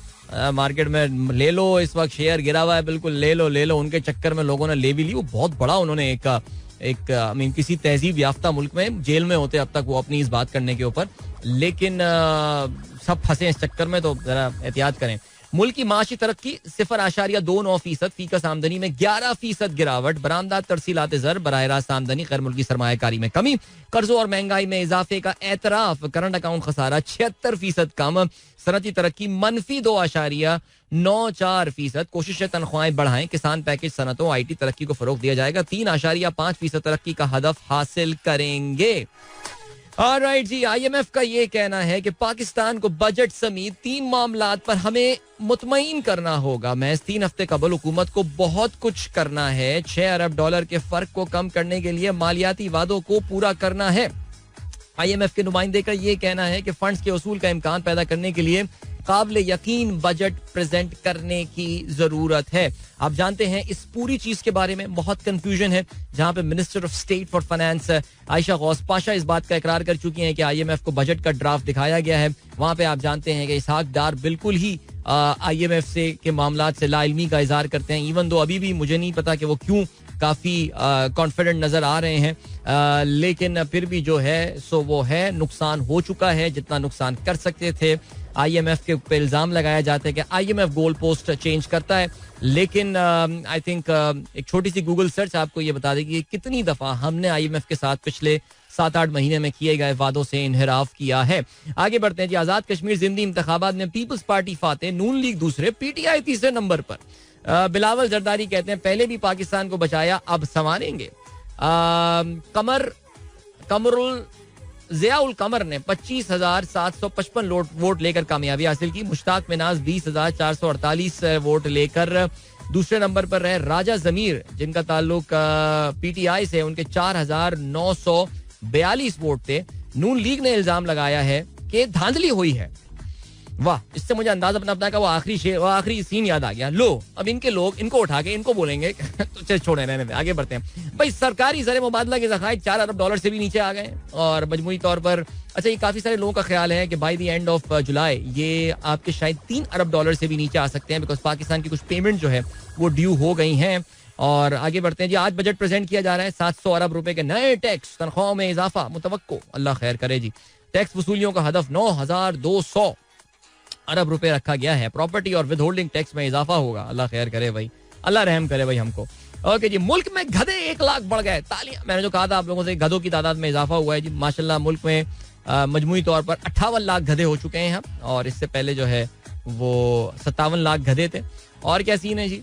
मार्केट में ले लो, इस वक्त शेयर गिरा हुआ है, बिल्कुल ले लो. उनके चक्कर में लोगों ने ले भी ली. वो बहुत बड़ा उन्होंने एक किसी तहजीब याफ्ता मुल्क में जेल में होते अब तक वो अपनी इस बात करने के ऊपर. लेकिन सब फंसे इस चक्कर में, तो जरा एहतियात करें. मुल्क की माशी तरक्की 0.29%, फीकस आमदनी में 11% गिरावट, बरामदात तरसीलात ज़र, बराह रास्त आमदनी, गैर मुल्की सरमायाकारी में कमी, कर्जों और महंगाई में इजाफे का एतराफ, करंट अकाउंट खसारा 76% कम, सनती तरक्की -2.94%, कोशिश तनख्वाहें बढ़ाएं, किसान पैकेज, सनतों IT तरक्की को फरोग दिया जाएगा, 3.5% तरक्की का हदफ हासिल करेंगे. ऑलराइट जी, IMF का ये कहना है कि पाकिस्तान को बजट समेत 3 मामलात पर हमें मुतमईन करना होगा. महज 3 हफ्ते कबल हुकूमत को बहुत कुछ करना है. $6 अरब के फर्क को कम करने के लिए मालियाती वादों को पूरा करना है. IMF के नुमाइंदे का ये कहना है कि फंड्स के उसूल का इम्कान पैदा करने के लिए काबिल यकीन बजट प्रेजेंट करने की जरूरत है. आप जानते हैं इस पूरी चीज के बारे में बहुत कंफ्यूजन है, जहां पे minister of state for finance Ayesha Ghaus Pasha इस बात का इकरार कर चुकी हैं कि IMF को बजट का ड्राफ्ट दिखाया गया है. वहां पे आप जानते हैं कि इसहाक डार बिल्कुल ही IMF से के मामलात से लाइल्मी का इजहार करते हैं, इवन दो अभी भी मुझे नहीं पता कि वो क्यों काफी कॉन्फिडेंट नजर आ रहे हैं, लेकिन फिर भी जो है सो वो है, नुकसान हो चुका है जितना नुकसान कर सकते थे. IMF के ऊपर इल्जाम लगाया जाता है कि IMF गोल पोस्ट चेंज करता है, लेकिन आई थिंक एक छोटी सी गूगल सर्च आपको ये बता देगी कितनी दफा हमने IMF के साथ पिछले 7-8 महीने में किए गए वादों से इनहिराफ किया है. आगे बढ़ते हैं जी. आजाद कश्मीर जिंदी इंतखाबात में पीपल्स पार्टी फाते, नून लीग दूसरे, PTI तीसरे नंबर पर. बिलावल जरदारी कहते हैं पहले भी पाकिस्तान को बचाया अब संवारेंगे. कमरुल ज़ियाउल कमर ने 25,755 वोट लेकर कामयाबी हासिल की. मुश्ताक मिनाज 20,448 वोट लेकर दूसरे नंबर पर रहे. राजा जमीर जिनका ताल्लुक PTI से, उनके 4,942 वोट थे. नून लीग ने इल्जाम लगाया है कि धांधली हुई है. वाह, इससे मुझे अंदाजा अपना का वो आखिरी सीन याद आ गया. लो, अब इनके लोग इनको उठा के इनको बोलेंगे तो चल छोड़े, रहने दे, आगे बढ़ते हैं भाई. सरकारी ज़र मुबादला के ज़खायर $4 अरब से भी नीचे आ गए और मजमूई तौर पर, अच्छा, ये काफी सारे लोगों का ख्याल है कि by the end of July ये आपके शायद $3 अरब से भी नीचे आ सकते हैं, बिकॉज पाकिस्तान की कुछ पेमेंट जो है वो ड्यू हो गई हैं. और आगे बढ़ते हैं जी. आज बजट प्रेजेंट किया जा रहा है. 700 अरब रुपए के नए टैक्स, तनख्वाहों में इजाफा मुतवक्को, अल्लाह खैर करे जी. टैक्स वसूलियों का हदफ 9,200 अरब रुपए रखा गया है. प्रॉपर्टी और विद होल्डिंग टैक्स में इजाफा होगा, अल्लाह खैर करे भाई, अल्लाह रहम करे भाई हमको. ओके जी. मुल्क में गधे 1 लाख बढ़ गए. तालियां. मैंने जो कहा था आप लोगों से, गधों की तादाद में इजाफा हुआ है जी माशाल्लाह. मुल्क में मजमूई तौर पर 58 लाख गधे हो चुके हैं और इससे पहले जो है वो 57 लाख गधे थे. और क्या सीन है जी.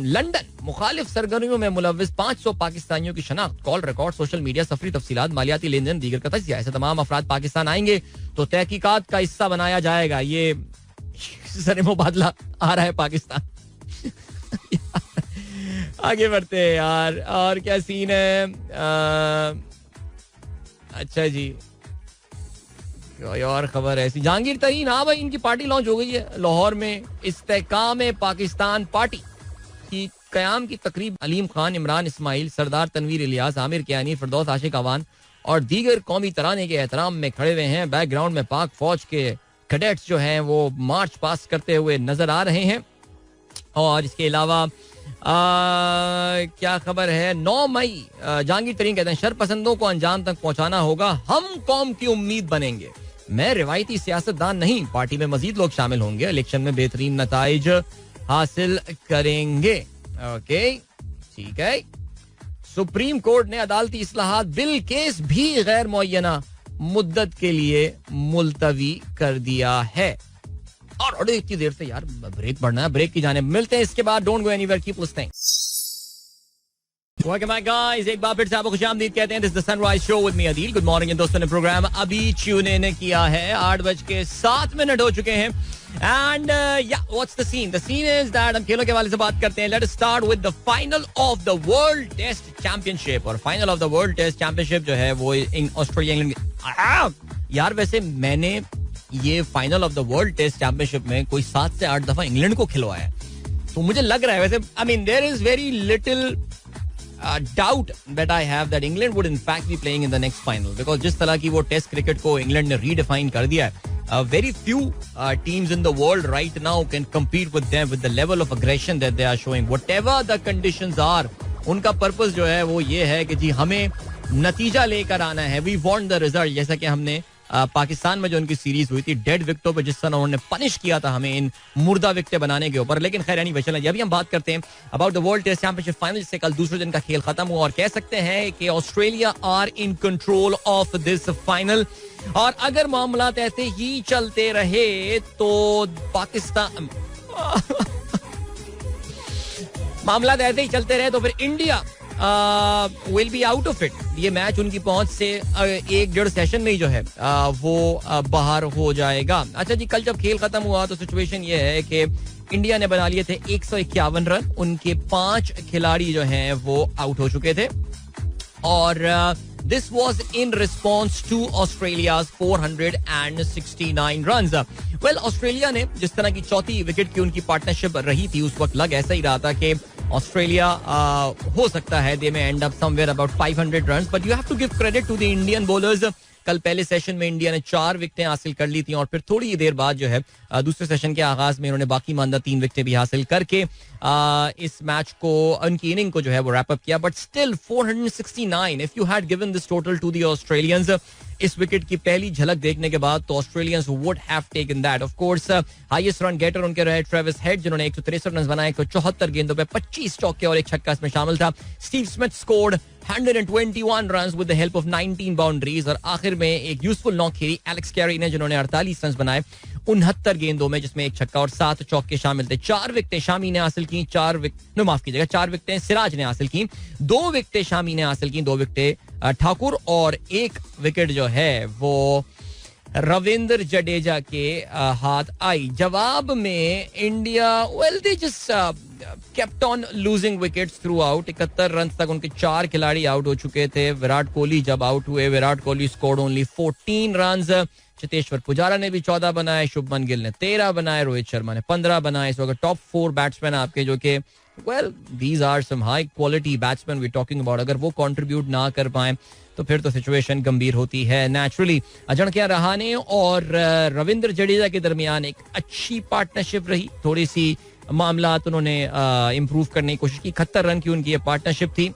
लंदन मुखालिफ सरगर्मियों में मुलव्विस 500 पाकिस्तानियों की शनाख्त, कॉल रिकॉर्ड, सोशल मीडिया, सफरी तफसीलात, मालियाती लेन देन, दीगर का तजिया. ऐसे तमाम अफराद पाकिस्तान आएंगे तो तहकीकात का हिस्सा बनाया जाएगा. ये सर मुबादला आ रहा है पाकिस्तान. आगे बढ़ते हैं यार. और क्या सीन है. अच्छा जी, और खबर ऐसी. जहांगीर तरीन, हाँ भाई, इनकी पार्टी लॉन्च हो गई है लाहौर में. इस्तेकाम पाकिस्तान पार्टी की कयाम की तकरीब अलीम खान, इमरान इस्माइल, सरदार तनवीर इलियास, आमिर कियानी, फिरदौस आशिक अवान और दीगर कौमी तराने के एहतराम में खड़े हुए हैं. बैकग्राउंड में पाक फौज के कैडेट्स जो हैं वो मार्च पास करते हुए नजर आ रहे हैं. और इसके अलावा क्या खबर है. 9 मई जहांगीर तरीन कहते हैं शरपसंदों को अंजाम तक पहुंचाना होगा, हम कौम की उम्मीद बनेंगे. मैं रिवायती सियासतदान नहीं, पार्टी में मजीद लोग शामिल होंगे, इलेक्शन में बेहतरीन नताइज हासिल करेंगे. ओके, ठीक है. सुप्रीम कोर्ट ने अदालती इस्लाहात बिल केस भी गैर मुअय्यना मुद्दत के लिए मुलतवी कर दिया है. और इतनी देर से यार ब्रेक बढ़ना है, ब्रेक की जाने मिलते हैं इसके बाद. Don't go anywhere, keep listening. Welcome back guys, एक बार फिर से आपको खुशामदीद कहते हैं. This is the sunrise show with me Adeel. Good morning दोस्तों. ने प्रोग्राम अभी ट्यून इन किया है. 8:07 हो चुके हैं. एंड या what's the scene. The scene is that हम खेलों के हवाले से बात करते हैं. Let's start with the final of the world test championship. और final of the world test championship जो है वो इन ऑस्ट्रेलिया इंग्लैंड. यार वैसे मैंने ये final of the world test championship में कोई 7 से 8 दफा इंग्लैंड को खिलवाया, तो मुझे लग रहा है वैसे, I mean there is very little doubt that I have that England would in fact be playing in the next final, because जिस तरह की वो टेस्ट क्रिकेट को इंग्लैंड ने रीडिफाइन कर दिया है, very few teams in the world right now can compete with them with the level of aggression that they are showing. Whatever the conditions are, उनका पर्पस जो है वो ये है कि जी हमें नतीजा लेकर आना है. We want the result. जैसा कि हमने पाकिस्तान में जो उनकी सीरीज हुई थी डेड विकेटों पे जिस तरह उन्होंने पनिश किया था हमें इन मुर्दा विकेटें बनाने के ऊपर. लेकिन खैर नहीं चला. अभी हम बात करते हैं about the world test championship final, जिससे कल दूसरे दिन का खेल खत्म हुआ और कह सकते हैं कि Australia are in control of this final. और अगर मामला ऐसे ही चलते रहे तो पाकिस्तान मामला ऐसे ही चलते रहे तो फिर India will be out of it. ये मैच उनकी पहुंच से 1-1.5 सेशन में ही जो है वो बाहर हो जाएगा. अच्छा जी, कल जब खेल खत्म हुआ तो सिचुएशन ये है कि इंडिया ने बना लिए थे 151 रन. उनके 5 खिलाड़ी जो हैं वो आउट हो चुके थे और this was in response to Australia's 469 runs. Well, Australia ने जिस तरह की चौथी विकेट की उनकी पार्टनरशिप रही थी, उस वक्त लग ऐसा ही रहा था कि ऑस्ट्रेलिया हो सकता है they may end up somewhere about 500 runs, but you have to give credit to the Indian bowlers. कल पहले सेशन में इंडिया ने 4 विकेटें हासिल कर ली थी और फिर थोड़ी ही देर बाद जो है दूसरे सेशन के आगाज में इन्होंने बाकी मानदा 3 विकेटें भी हासिल करके इस मैच को, उनकी इनिंग को जो है वो रैप अप किया. But still 469, if you had given this total to the Australians, इस विकेट की पहली झलक देखने के बाद तो Australians would have taken that. Of course highest run getter उनके रहे ट्रेविस हेड, जिन्होंने 163 रन बनाए 174 गेंदों पे 25 चौके और एक छक्का इसमें शामिल था. Steve Smith scored 121 runs with the help of 19 boundaries. और आखिर में एक यूजफुल नॉक खेली एलेक्स कैरी ने, जिन्होंने 48 रन बनाए 69 गेंदों में, जिसमें एक छक्का और 7 चौके शामिल थे. 4 विकेटें शामी ने हासिल की, 4 विकेटें सिराज ने हासिल की, 2 विकेटें शामी ने हासिल की, 2 विकेटें ठाकुर और 1 विकेट जो है वो रविंद्र जडेजा के हाथ आई. जवाब में India well they just kept on losing wickets throughout. 71 run तक उनके 4 खिलाड़ी आउट हो चुके थे. विराट कोहली जब आउट हुए, Virat Kohli scored only 14 runs. Cheteshwar Pujara ने भी 14 बनाए, शुभमन गिल ने 13 बनाए, रोहित शर्मा ने 15 बनाए. इस वक्त टॉप 4 बैट्समैन आपके जो कि well these are some high quality batsman we talking about. अगर वो कंट्रीब्यूट ना कर पाए तो फिर तो सिचुएशन गंभीर होती है. नेचुरली अजंक्या रहाणे और रविंद्र जडेजा के दरमियान एक अच्छी पार्टनरशिप रही. थोड़ी सी मामलात उन्होंने इंप्रूव करने की कोशिश की. 71 रन की उनकी ये पार्टनरशिप थी.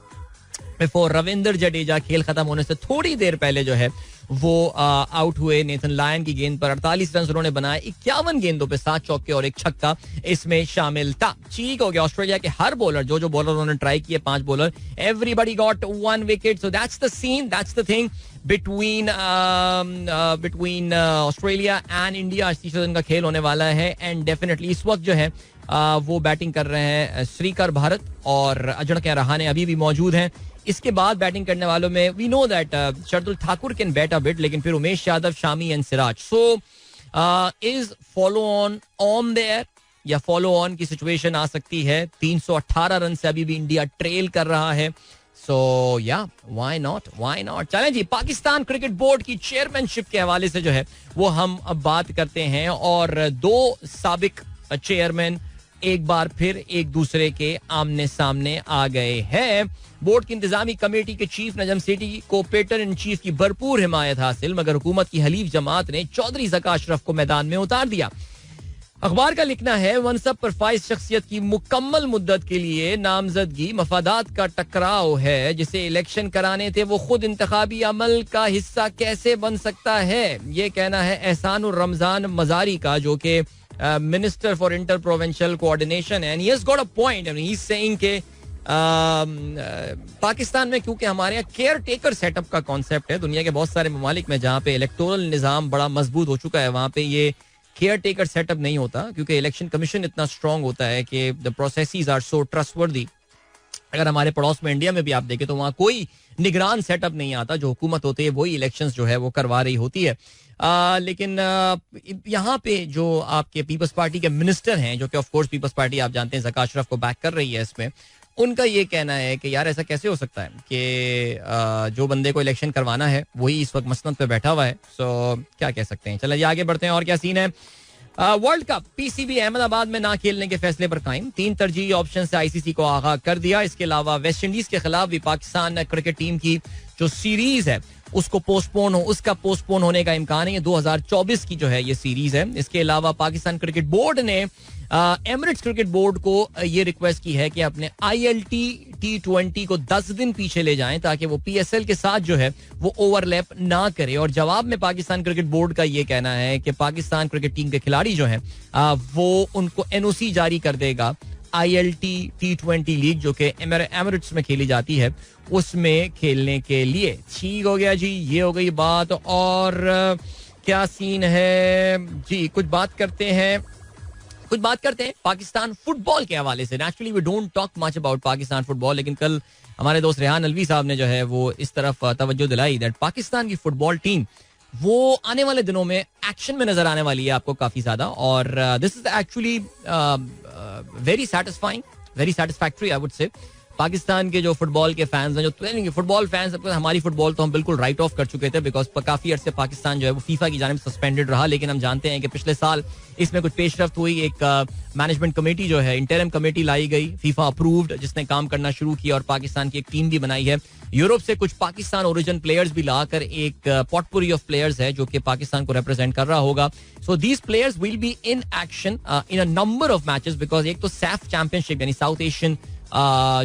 बिफोर रविंद्र जडेजा खेल खत्म होने से थोड़ी देर पहले जो है वो आउट हुए. नेथन लायन की गेंद पर 48 रन उन्होंने बनाए. 51 गेंदों पे 7 चौके और एक छक्का इसमें शामिल था. ठीक हो गया. ऑस्ट्रेलिया के हर बॉलर, जो बॉलर उन्होंने ट्राई किए, 5 bowler, everybody got 1 wicket. So that's the scene, that's the thing between Australia and India. इसी सीजन का खेल होने वाला है एंड डेफिनेटली इस वक्त जो है वो बैटिंग कर रहे हैं श्रीकर भारत और अजंक्या रहाणे अभी भी मौजूद हैं. इसके बाद बैटिंग करने वालों में we know that Shardul Thakur can bat a bit, लेकिन फिर Umesh Yadav, Shami and Siraj. So is follow on there या फॉलो ऑन की सिचुएशन आ सकती है. 318 रन से अभी भी इंडिया ट्रेल कर रहा है. सो या व्हाई नॉट. चलें जी, पाकिस्तान क्रिकेट बोर्ड की चेयरमैनशिप के हवाले से जो है वो हम अब बात करते हैं. और 2 साबिक चेयरमैन एक बार फिर एक दूसरे के आमने सामने आ गए हैं. बोर्ड की इंतजामी कमेटी के चीफ नजम सेठी को पेटर इन चीफ की भरपूर हिमायत हासिल, मगर हुकूमत की हलीफ जमात ने चौधरी ज़का अशरफ को मैदान में उतार दिया. अखबार का लिखना है, मनसब पर फाइज शख्सियत की मुकम्मल मुद्दत के लिए नामजदगी मफादात का टकराव है. जिसे इलेक्शन कराने थे वो खुद इंतखाबी अमल का हिस्सा कैसे बन सकता है. ये कहना है एहसानुर रमजान मजारी का, जो कि minister for inter provincial coordination है. And he has got a point. He is saying के पाकिस्तान में क्योंकि हमारे यहाँ केयर टेकर सेटअप का कॉन्सेप्ट है, दुनिया के बहुत सारे ममालिक में जहाँ पे इलेक्टोरल निज़ाम बड़ा मजबूत हो चुका है, वहाँ पे ये केयर टेकर सेटअप नहीं होता, क्योंकि इलेक्शन कमीशन इतना स्ट्रांग होता है कि the processes are so trustworthy. अगर हमारे पड़ोस में इंडिया में भी आप देखें तो वहाँ कोई निगरान सेटअप नहीं आता. जो हुकूमत होती है वही इलेक्शंस जो है वो करवा रही होती है. लेकिन यहाँ पे जो आपके पीपल्स पार्टी के मिनिस्टर हैं, जो कि ऑफ कोर्स पीपल्स पार्टी आप जानते हैं ज़का अशरफ को बैक कर रही है इसमें, उनका ये कहना है कि यार ऐसा कैसे हो सकता है कि जो बंदे को इलेक्शन करवाना है वही इस वक्त मसनद पे बैठा हुआ है. सो क्या कह सकते हैं. चलिए आगे बढ़ते हैं. और क्या सीन है. वर्ल्ड कप पीसीबी अहमदाबाद में ना खेलने के फैसले पर कायम. 3 तरजीही ऑप्शन से आईसीसी को आगाह कर दिया. इसके अलावा वेस्ट इंडीज के खिलाफ भी पाकिस्तान क्रिकेट टीम की जो सीरीज है उसका पोस्टपोन होने का इम्कान है. ये 2024 की जो है ये सीरीज है. इसके अलावा पाकिस्तान क्रिकेट बोर्ड ने एमिरेट्स क्रिकेट बोर्ड को ये रिक्वेस्ट की है कि अपने ILT T20 को 10 दिन पीछे ले जाएं ताकि वो PSL के साथ जो है वो ओवरलैप ना करे. और जवाब में पाकिस्तान क्रिकेट बोर्ड का ये कहना है कि पाकिस्तान क्रिकेट टीम के खिलाड़ी जो हैं वो उनको NOC जारी कर देगा ILT T20 लीग, जो कि एमिरेट्स में खेली जाती है, उसमें खेलने के लिए. ठीक हो गया जी, ये हो गई बात. और क्या सीन है जी. कुछ बात करते हैं पाकिस्तान फुटबॉल के हवाले से. Naturally we don't talk much about Pakistan football, लेकिन कल हमारे दोस्त रेहान अलवी साहब ने जो है वो इस तरफ तवज्जो दिलाई दैट पाकिस्तान की फुटबॉल टीम वो आने वाले दिनों में एक्शन में नजर आने वाली है आपको काफी ज्यादा. और this is actually very satisfying, very satisfactory I would say. Pakistan के जो फुटबॉल के फैंस हैं, जो फुटबॉल फैंस, हमारी फुटबॉल तो हम बिल्कुल राइट ऑफ कर चुके थे बिकॉज काफी अर्से पाकिस्तान जो है वो फीफा की जानिब सस्पेंडेड रहा. लेकिन हम जानते हैं कि पिछले साल इसमें कुछ पेशरफ्त हुई. एक मैनेजमेंट कमेटी जो है, इंटरिम कमेटी लाई गई, फीफा अप्रूव्ड, जिसने काम करना शुरू किया और पाकिस्तान की एक टीम भी बनाई है. यूरोप से कुछ पाकिस्तान ओरिजिन प्लेयर्स भी लाकर एक पॉटपुरी ऑफ प्लेयर्स है जो कि पाकिस्तान को रिप्रेजेंट कर रहा होगा. So these players will be in action in a number of matches because एक तो सैफ चैंपियनशिप यानी साउथ एशियन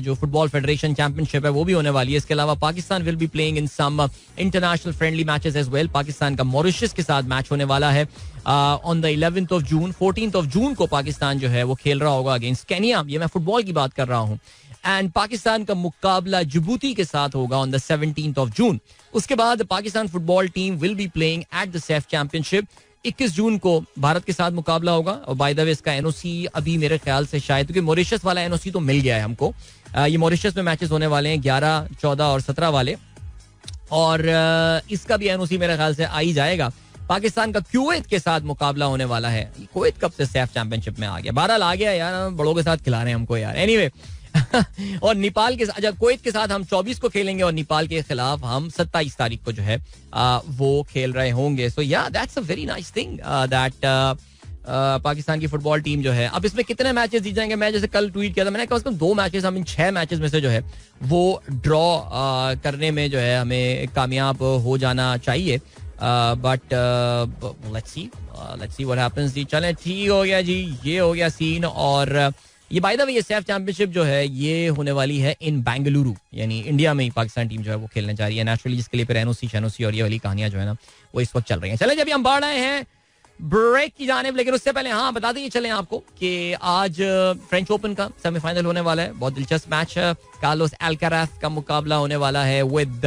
जो फुटबॉल फेडरेशन चैंपियनशिप है वो भी होने वाली है. इसके अलावा Pakistan will be playing in some international friendly matches as well. Pakistan का मॉरिशस के साथ मैच होने वाला है on the 11th of June. 14th of June को पाकिस्तान जो है वो खेल रहा होगा अगेंस्ट केनिया. ये मैं फुटबॉल की बात कर रहा हूँ. एंड पाकिस्तान का मुकाबला जिबूती के साथ होगा on the 17th of June. उसके बाद Pakistan football team will be playing at the Saif championship. 21 जून को भारत के साथ मुकाबला होगा. और बाय द वे इसका एनओसी अभी मेरे ख्याल से शायद, क्योंकि मॉरिशस वाला एनओसी तो मिल गया है हमको. ये मॉरिशस में मैचेस होने वाले हैं 11, 14 और 17 वाले. और इसका भी एनओसी मेरे ख्याल से आ ही जाएगा. पाकिस्तान का कुवैत के साथ मुकाबला होने वाला है. कुवैत कब से सैफ चैंपियनशिप में आ गया? बहरहाल आ गया यार, बड़ों के साथ खिला रहे हैं हमको यार. एनीवे और नेपाल के साथ, कुवैत के साथ हम 24 को खेलेंगे और नेपाल के खिलाफ हम 27 तारीख को जो है वो खेल रहे होंगे. सो या that's a very nice thing that Pakistan की फुटबॉल टीम जो है. अब इसमें कितने मैचेस जीत जाएंगे? मैं जैसे कल ट्वीट किया था, मैंने कहा उसमें 2 मैचेस, हम इन 6 मैचेस में से जो है वो ड्रॉ करने में जो है हमें कामयाब हो जाना चाहिए. But let's see what happens जी. चलें, ठीक हो गया जी, ये हो गया सीन. और ये बाय द वे ये सैफ चैंपियनशिप जो है ये होने वाली है इन बेंगलुरु, यानी इंडिया में ही पाकिस्तान टीम जो है वो खेलने जा रही है नेचुरली, जिसके लिए फिर एनओसी शनोसी और ये वाली कहानियां जो है ना वो इस वक्त चल रही हैं. चलें, जब हम बढ़ रहे हैं ब्रेक की जानिब, लेकिन उससे पहले हाँ बता दें चलें आपको कि आज फ्रेंच ओपन का सेमीफाइनल होने वाला है. बहुत दिलचस्प मैच है. कार्लोस अल्काराज का मुकाबला होने वाला है विद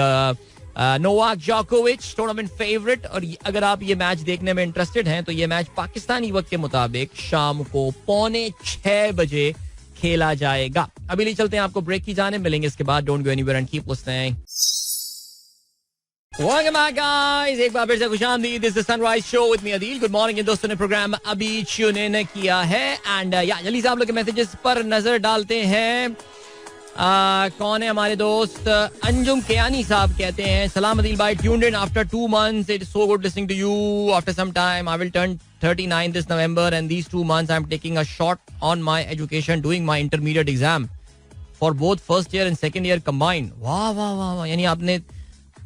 नोवाक जोकोविच, टूर्नामेंट फेवरेट. और अगर आप ये मैच देखने में इंटरेस्टेड हैं तो ये मैच पाकिस्तानी वक्त के मुताबिक शाम को 5:45 बजे खेला जाएगा. अभी ले चलते हैं आपको ब्रेक की जाने, मिलेंगे इसके बाद. Don't go anywhere and keep listening. Welcome back guys, एक बार फिर से खुशामदीद. This is the Sunrise Show with me Adil. Good morning. इन दोस्तों ने प्रोग्राम अभी ट्यून इन किया है एंड या जल्दी से आप लोग के मैसेजेस पर नजर डालते हैं. कौन है हमारे दोस्त? अंजुम केयानी साहब कहते हैं, सलाम अदील भाई, tuned in after 2 months. It is so good listening to you after some time. I will turn 39 this November and these 2 months I am taking a shot on my education, doing my intermediate exam for both first year and second year combined. वाह वाह वाह वाह. यानी आपने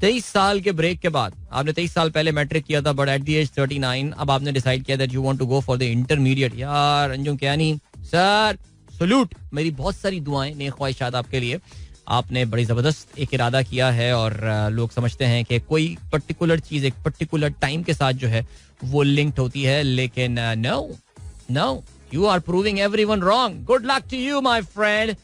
23 साल के ब्रेक के बाद, आपने 23 साल पहले मैट्रिक किया था बट एट द एज 39 अब आपने डिसाइड किया that you want to go for the intermediate. यार अंजुम केयानी सर, सलूट. मेरी बहुत सारी दुआएं, नेक ख्वाहिशात आपके लिए. आपने बड़ी जबरदस्त एक इरादा किया है और लोग समझते हैं कि कोई पर्टिकुलर चीज एक पर्टिकुलर टाइम के साथ जो है वो लिंक्ड होती है, लेकिन no, you are proving everyone wrong. Good luck to you my friend.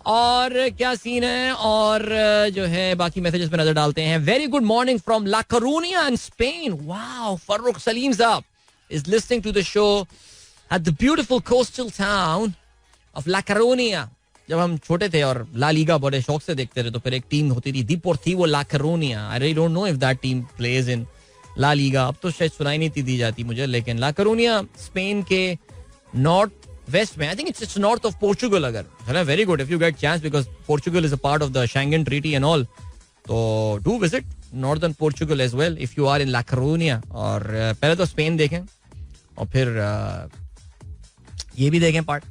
और क्या सीन है और जो है बाकी मैसेजेस पे नजर डालते हैं. Very good morning from La Coruna in Spain. Wow, Farrukh Saleem साहब is listening to the show at the beautiful coastal town of La Coruna. जब हम छोटे थे और ला लीगा बड़े शौक से देखते थे तो फिर एक टीम होती थी Deportivo La Coruna. I really don't know if that team plays in La Liga. अब तो शायद सुनाई नहीं दी जाती मुझे, लेकिन ला करूनिया स्पेन के नॉर्थ वेस्ट में, I think it's north of Portugal. अगर है very good if you get chance because Portugal is a part of the Schengen treaty and all. तो do visit northern Portugal as well if you are इन ला करूनिया. और पहले तो स्पेन देखें और फिर ये भी देखें पार्ट,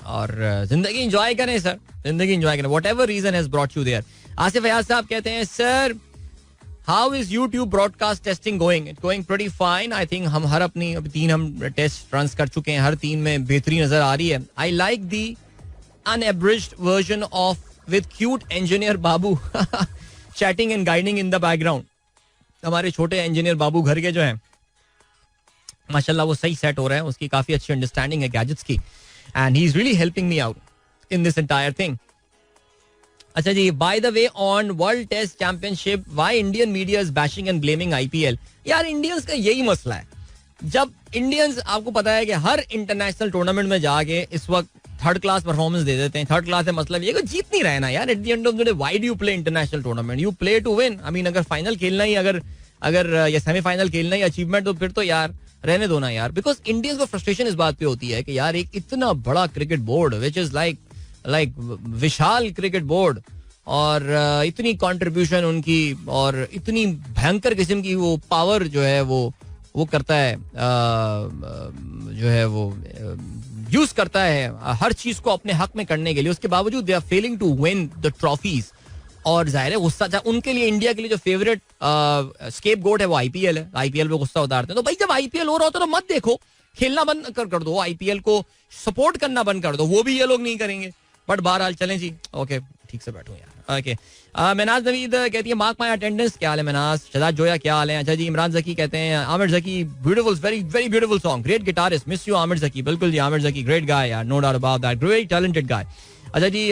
और जिंदगी एंजॉय करें सर, जिंदगी एंजॉय करें. Whatever reason has brought you there. Asif Ayaz sahab कहते हैं, sir how is YouTube broadcast testing going? It's going pretty fine. I think हम हर अपनी 3 हम टेस्ट रन कर चुके हैं, हर 3 में बेहतरी नजर आ रही है. I like the unabridged version of with cute engineer बाबू chatting and guiding in the background. हमारे छोटे इंजीनियर बाबू घर के जो है माशाल्लाह वो सही सेट हो रहे हैं, उसकी काफी अच्छी अंडरस्टैंडिंग है गैजेट्स की and he's really helping me out in this entire thing. अच्छा जी, by the way on World Test Championship why Indian media is bashing and blaming IPL? यार इंडियंस का यही मसला है. जब इंडियंस, आपको पता है कि हर इंटरनेशनल टूर्नामेंट में जाके इस वक्त थर्ड क्लास परफॉर्मेंस दे देते हैं. थर्ड क्लास है मतलब ये जीत नहीं रहे ना यार. At the end of the day why do you play international tournament? You play to win. I mean अगर फाइनल खेलना ही, अगर या सेमीफाइनल खेलना ही अचीवमेंट, तो फिर तो यार रहने दो ना यार. बिकॉज इंडियंस को फ्रस्ट्रेशन इस बात पे होती है कि यार एक इतना बड़ा cricket board which is like like Vishal cricket board और इतनी कंट्रीब्यूशन उनकी और इतनी भयंकर किस्म की वो पावर जो है वो करता है, जो है वो यूज करता है हर चीज को अपने हक में करने के लिए. उसके बावजूद they are failing to win the trophies. और जाहिर है गुस्सा उनके लिए, इंडिया के लिए जो फेवरेट स्केप गोट है वो आईपीएल है. आईपीएल पे गुस्सा उतारते हैं. तो भाई जब आईपीएल हो रहा होता है तो मत देखो, खेलना बंद कर दो, आईपीएल को सपोर्ट करना बंद कर दो. वो भी ये लोग नहीं करेंगे. बट बहरहाल चलें जी. ओके ठीक से बैठो यार. ओके मनाज नवीद कहती है मार्क माई अटेंडेंस. क्या हाल है मनाज? शहजाद जोया क्या हाल है? अच्छा जी. इमरान जकी कहते हैं Aamir Zaki beautiful, very very beautiful song, great guitarist, miss you Aamir Zaki. बिल्कुल जी आमिर जकी ग्रेट गाय यार, no doubt about that, great talented guy. अच्छा जी.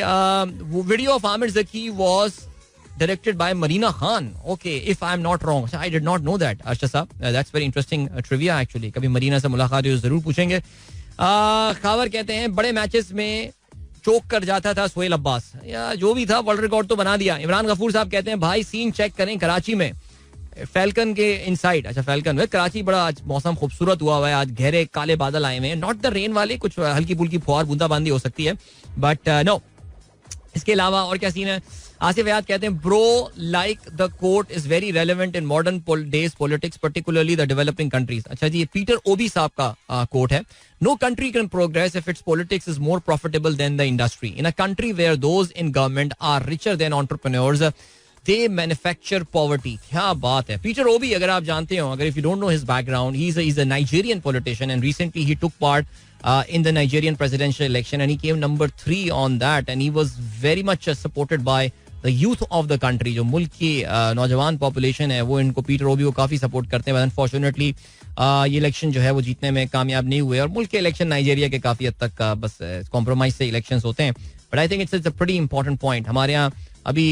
Video of Aamir Zaki was directed by Marina Khan. Okay, if I'm not wrong. I did not know that. Arshad साहब, that's very interesting trivia actually. कभी मरीना से मुलाकात हो जरूर पूछेंगे. खावर कहते हैं बड़े मैचेस में चोक कर जाता था सोहेल अब्बास, या जो भी था वर्ल्ड रिकॉर्ड तो बना दिया. इमरान गफूर साहब कहते हैं भाई सीन चेक करें कराची में फैल्कन के इनसाइड. अच्छा फैल्कन में कराची बड़ा आज मौसम खूबसूरत हुआ है. आज गहरे काले बादल आए हुए हैं. नॉट द रेन वाले, कुछ हल्की फुल्की फुहार बूंदाबांदी हो सकती है, बट नो. इसके अलावा और क्या सीन है? आसिफ याद कहते हैं bro like the quote is very relevant in modern days politics, particularly the developing countries. अच्छा जी. पीटर ओबी साहब का कोट है. No country can progress if its politics is more profitable than the industry. In a country where those in government are richer than entrepreneurs they manufacture poverty. क्या बात है. पीटर ओबी अगर आप जानते हो, अगर if you don't know his background, he is a Nigerian politician and recently he took part in the Nigerian presidential election and he came number 3 on that and he was very much supported by the youth of the country. जो मुल्क की नौजवान पॉपुलेशन है वो इनको पीटर ओबी को काफी सपोर्ट करते हैं. अनफॉर्चुनेटली ये इलेक्शन जो है वो जीतने में कामयाब नहीं हुए और मुल्क के इलेक्शन नाइजीरिया के काफी हद तक बस कॉम्प्रोमाइज से इलेक्शंस होते हैं. But I think it's a pretty important point. हमारे यहाँ अभी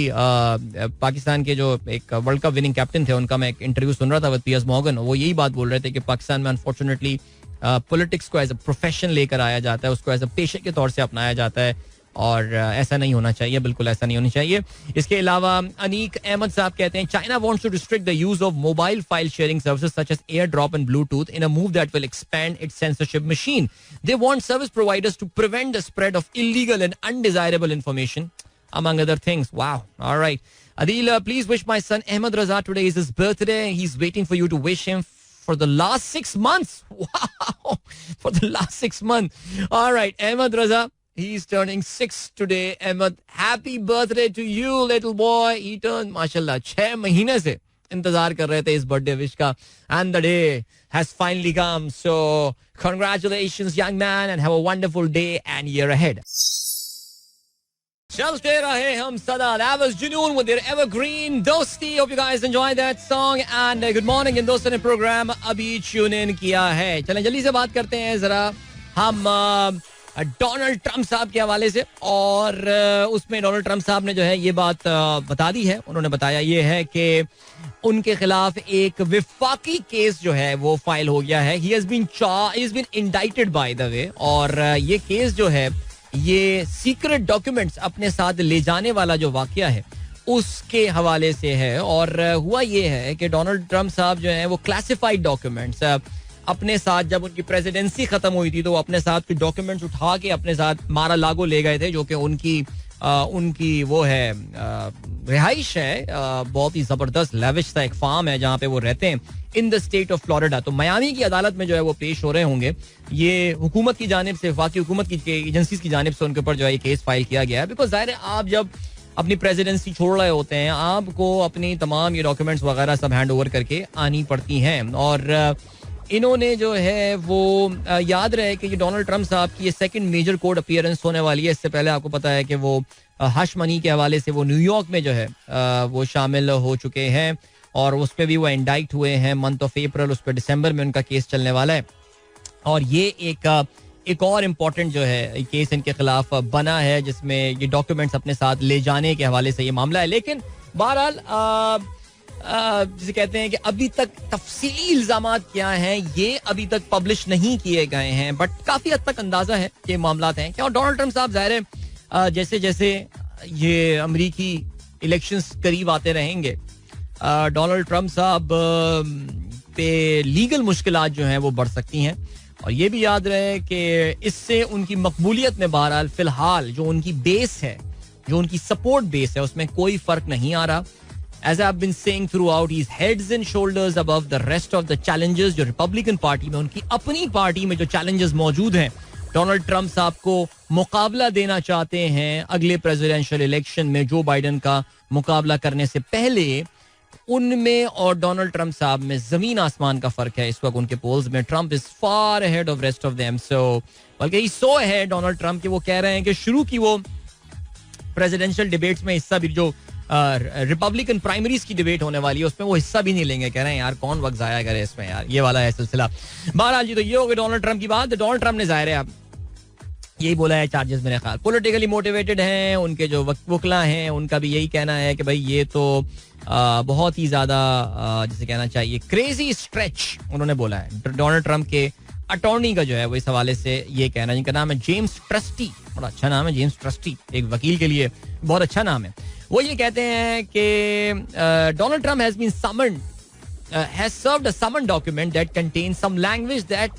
पाकिस्तान के जो एक वर्ल्ड कप विनिंग कैप्टन थे उनका मैं एक इंटरव्यू सुन रहा था विद पियर्स मॉर्गन. वो यही बात बोल रहे थे कि पाकिस्तान में अनफॉर्चुनेटली पॉलिटिक्स को एज अ प्रोफेशन लेकर आया जाता है, उसको एज अ पेशे के तौर से अपनाया जाता है और ऐसा नहीं होना चाहिए, बिल्कुल ऐसा नहीं होना चाहिए. इसके अलावा अनीक अहमद साहब कहते हैं China wants to restrict the use of mobile file sharing services such as AirDrop and Bluetooth in a move that will expand its censorship machine. They want service providers to prevent the spread of illegal and undesirable information among other things. Wow. All right. Adil, please wish my son Ahmed Raza today is his birthday. He's waiting for you to wish him for the last 6 months. Wow. For the last 6 months. All right. Ahmed Raza, he's turning 6 today. Ahmed, happy birthday to you, little boy. He turned, mashallah, 6 महीने से इंतजार कर रहे थे इस बर्थडे विश का. And the day has finally come. So, congratulations, young man, and have a wonderful day and year ahead. चलते रहे हम सदा. That was Junoon with their evergreen दोस्ती. Hope you guys enjoyed that song and good morning. इन दोस्तों ने प्रोग्राम अभी ट्यून इन किया है. चलें जल्दी से बात करते हैं जरा हम डोनाल्ड ट्रंप साहब के हवाले से. और उसमें डोनाल्ड ट्रंप साहब ने जो है ये बात बता दी है. उन्होंने बताया ये है कि उनके खिलाफ एक विफाकी केस जो है वो फाइल हो गया है. He has been indicted by the way. और ये केस जो है ये सीक्रेट डॉक्यूमेंट्स अपने साथ ले जाने वाला जो वाकया है उसके हवाले से है. और हुआ ये है कि डोनाल्ड ट्रंप साहब जो है वो क्लासिफाइड डॉक्यूमेंट्स अपने साथ, जब उनकी प्रेसिडेंसी खत्म हुई थी तो वो अपने साथ कुछ डॉक्यूमेंट्स उठा के अपने साथ मारा लागो ले गए थे, जो कि उनकी वो है रिहाइश है. बहुत ही जबरदस्त लेविश सा एक फार्म है जहाँ पे वो रहते हैं in the state of Florida. तो मियामी की अदालत में जो है वो पेश हो रहे होंगे. ये हुकूमत की जानिब से, वफाकी हुकूमत की एजेंसीज की जानिब से उनके ऊपर जो है ये केस फाइल किया गया है. बिकॉज जाहिर है आप जब अपनी प्रेसिडेंसी छोड़ रहे होते हैं आपको अपनी तमाम ये डॉक्यूमेंट्स वगैरह सब हैंड ओवर करके आनी पड़ती हैं. और इन्होंने जो है वो याद रहे कि ये डोनाल्ड ट्रंप साहब की ये सेकंड मेजर कोर्ट अपीयरेंस होने वाली है. इससे पहले आपको पता है कि वो हश मनी के हवाले से वो न्यूयॉर्क में जो है वो शामिल हो चुके हैं और उस पर भी वो इंडाइट हुए हैं मंथ ऑफ अप्रैल. उस पर दिसंबर में उनका केस चलने वाला है. और ये एक और इम्पोर्टेंट जो है केस इनके खिलाफ बना है जिसमें ये डॉक्यूमेंट्स अपने साथ ले जाने के हवाले से ये मामला है. लेकिन बहरहाल जिसे कहते हैं कि अभी तक तफसीली इल्जामात क्या हैं ये अभी तक पब्लिश नहीं किए गए हैं. बट काफी हद तक अंदाजा है कि मामलात हैं क्या. और डोनाल्ड ट्रंप साहब जाहिर है जैसे जैसे ये अमरीकी इलेक्शंस करीब आते रहेंगे डोनाल्ड ट्रंप साहब पे लीगल मुश्किलात जो हैं वो बढ़ सकती हैं. और ये भी याद रहे कि इससे उनकी मकबूलियत में बहरहाल फिलहाल जो उनकी बेस है, जो उनकी सपोर्ट बेस है, उसमें कोई फर्क नहीं आ रहा. As I've been saying throughout, he's heads and shoulders above the rest of the challenges. जो रिपब्लिकन पार्टी में, उनकी अपनी पार्टी में जो challenges मौजूद हैं, डोनाल्ड ट्रंप साहब को मुकाबला देना चाहते हैं अगले प्रेसिडेंशियल इलेक्शन में जो बाइडन का मुकाबला करने से पहले, उनमें और डोनाल्ड ट्रंप साहब में जमीन आसमान का फर्क है इस वक्त उनके पोल्स में. Trump is far ahead of rest of them. So बल्कि ही सो अहेड डोनाल्ड ट्रंप के वो कह रहे हैं कि शुरू की वो प्रेसिडेंशियल डिबेट्स में हिस्सा भी, जो रिपब्लिकन प्राइमरीज की डिबेट होने वाली है, उसमें वो हिस्सा भी नहीं लेंगे. कह रहे हैं यार कौन वक्त जाया करे इसमें, यार ये वाला है सिलसिला. बहरहाल जी, तो ये हो गई डोनाल्ड ट्रंप की बात. डोनाल्ड ट्रंप ने जाहिर है अब यही बोला है, चार्जेस मेरे ख्याल पॉलिटिकली मोटिवेटेड हैं. उनके जो वकला हैं उनका भी यही कहना है कि भाई ये तो बहुत ही ज्यादा जिसे कहना चाहिए क्रेजी स्ट्रेच उन्होंने बोला है. डोनाल्ड ट्रंप के अटॉर्नी का जो है वो इस हवाले से ये कहना, जिनका नाम है जेम्स ट्रस्टी, बड़ा अच्छा नाम है जेम्स ट्रस्टी, एक वकील के लिए बहुत अच्छा नाम है. वो ये कहते हैं कि Donald Trump has been summoned, has served a summon document that contains some language that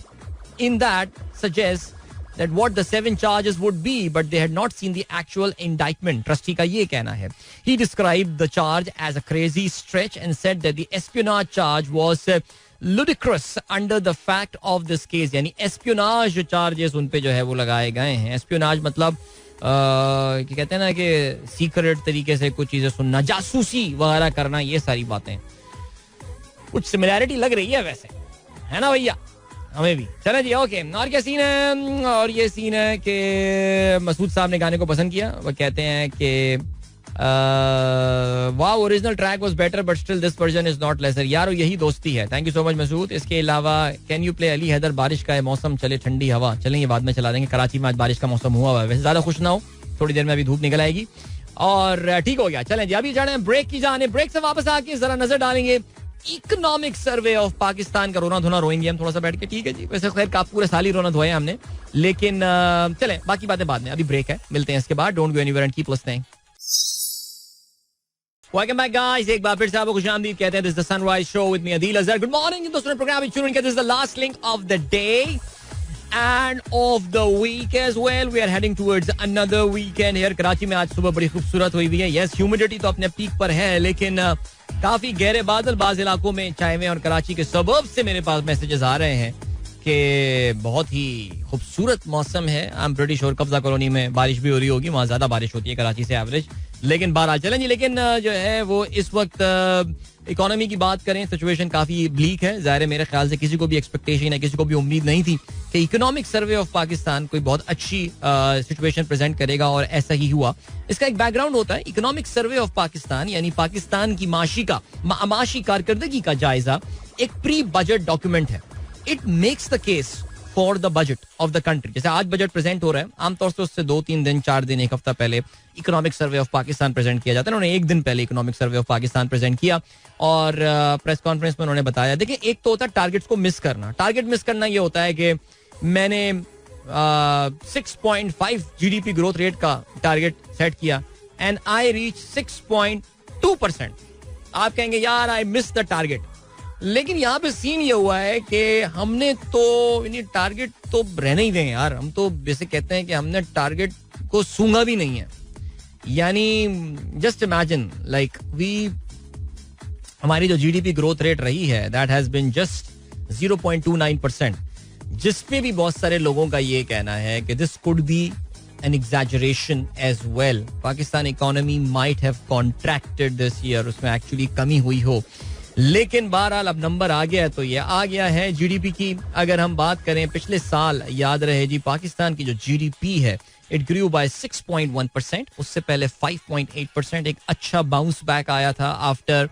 suggest that what the 7 charges would be, but they had not seen the actual indictment. Trustee का ये कहना है. He described the charge as a crazy stretch and said that the espionage charge was ludicrous under the fact of this case. यानी espionage charges उन पे जो है वो लगाए गए हैं. espionage मतलब क्या कहते हैं ना कि सीक्रेट तरीके से कुछ चीजें सुनना, जासूसी वगैरह करना, ये सारी बातें. कुछ सिमिलैरिटी लग रही है वैसे, है ना भैया, हमें भी. चले जी, ओके. और क्या सीन है? और ये सीन है कि मसूद साहब ने गाने को पसंद किया. वो कहते हैं कि wow, original track was better but still this version is not lesser. यार यही दोस्ती है. Thank you so much Masood. इसके अलावा can you play Ali Haider, बारिश का है मौसम, चले ठंडी हवा. चलेंगे बाद में चला देंगे. कराची में आज बारिश का मौसम हुआ हुआ है, वैसे ज्यादा खुश ना हो, थोड़ी देर में अभी धूप निकल आएगी और ठीक हो गया. चलें जी, अभी जाने ब्रेक की जाने. ब्रेक से वापस आके जरा नजर डालेंगे इकोनॉमिक सर्वे ऑफ पाकिस्तान का. रोना धोना रोएंगे हम थोड़ा सा बैठ के, ठीक है जी. वैसे खैर का पूरे साल ही रोना धोया हमने, लेकिन चलें बाकी बातें बाद में. अभी ब्रेक है, मिलते हैं इसके बाद. Don't go anywhere and keep listening. Welcome back guys, एक बार फिर से आपको खुशामदीद कहते हैं. This is the sunrise show with me Adeel Azhar. Good morning दोस्तों. प्रोग्राम में ट्यून किया. This is the last link of the day and of the week as well. We are heading towards another weekend here. Karachi में आज सुबह बड़ी खूबसूरत हुई हुई है. Yes, humidity तो अपने पीक पर है, लेकिन काफी गहरे बादल बाज इलाकों में छाए हुए हैं. और कराची के सबर्ब्स से मेरे पास मैसेजेस आ रहे हैं कि बहुत ही खूबसूरत मौसम है. आई एम प्रीटी श्योर कब्जा कॉलोनी में बारिश भी हो रही होगी, वहाँ ज्यादा बारिश होती है कराची से एवरेज. लेकिन बहरहाल चलें जी. लेकिन जो है वो इस वक्त इकोनॉमी की बात करें, सिचुएशन काफी ब्लीक है. जाहिर है मेरे ख्याल से किसी को भी एक्सपेक्टेशन है, किसी को भी उम्मीद नहीं थी कि इकोनॉमिक सर्वे ऑफ पाकिस्तान कोई बहुत अच्छी सिचुएशन प्रेजेंट करेगा, और ऐसा ही हुआ. इसका एक बैकग्राउंड होता है. इकोनॉमिक सर्वे ऑफ पाकिस्तान यानी पाकिस्तान की माशी कारकर्दगी का जायजा एक प्री बजट डॉक्यूमेंट है. It makes the case for the budget of the country. जैसे आज बजट प्रेजेंट हो रहा है, आमतौर से उससे 2-3 दिन, 4 दिन, एक हफ्ता पहले economic survey of Pakistan present किया जाता है. उन्होंने एक दिन पहले economic survey of Pakistan present किया और प्रेस कॉन्फ्रेंस में उन्होंने बताया. देखिए, एक तो होता है टारगेट्स को मिस करना. टारगेट मिस करना ये होता है कि मैंने 6.5 जीडीपी ग्रोथ रेट का टारगेट सेट किया एंड आई रीच 6.2%. आप कहेंगे यार आई मिस द टारगेट, लेकिन यहाँ पे सीन ये हुआ है कि हमने तो टारगेट तो रहने ही दें यार. हम तो बेसिक कहते हैं कि हमने टारगेट को सूंघा भी नहीं है. यानी जस्ट इमेजिन लाइक हमारी जो जीडीपी ग्रोथ रेट रही है दैट हैज बीन जस्ट 0.29%, जिसपे भी बहुत सारे लोगों का ये कहना है कि this could be an exaggeration as well. Pakistan economy might have contracted this year, उसमें एक्चुअली कमी हुई हो. लेकिन बहरहाल अब नंबर आ गया है तो ये आ गया है. जीडीपी की अगर हम बात करें, पिछले साल याद रहे जी, पाकिस्तान की जो जीडीपी है इट ग्रू बाय 6.1%. उससे पहले 5.8%. एक अच्छा बाउंस बैक आया था after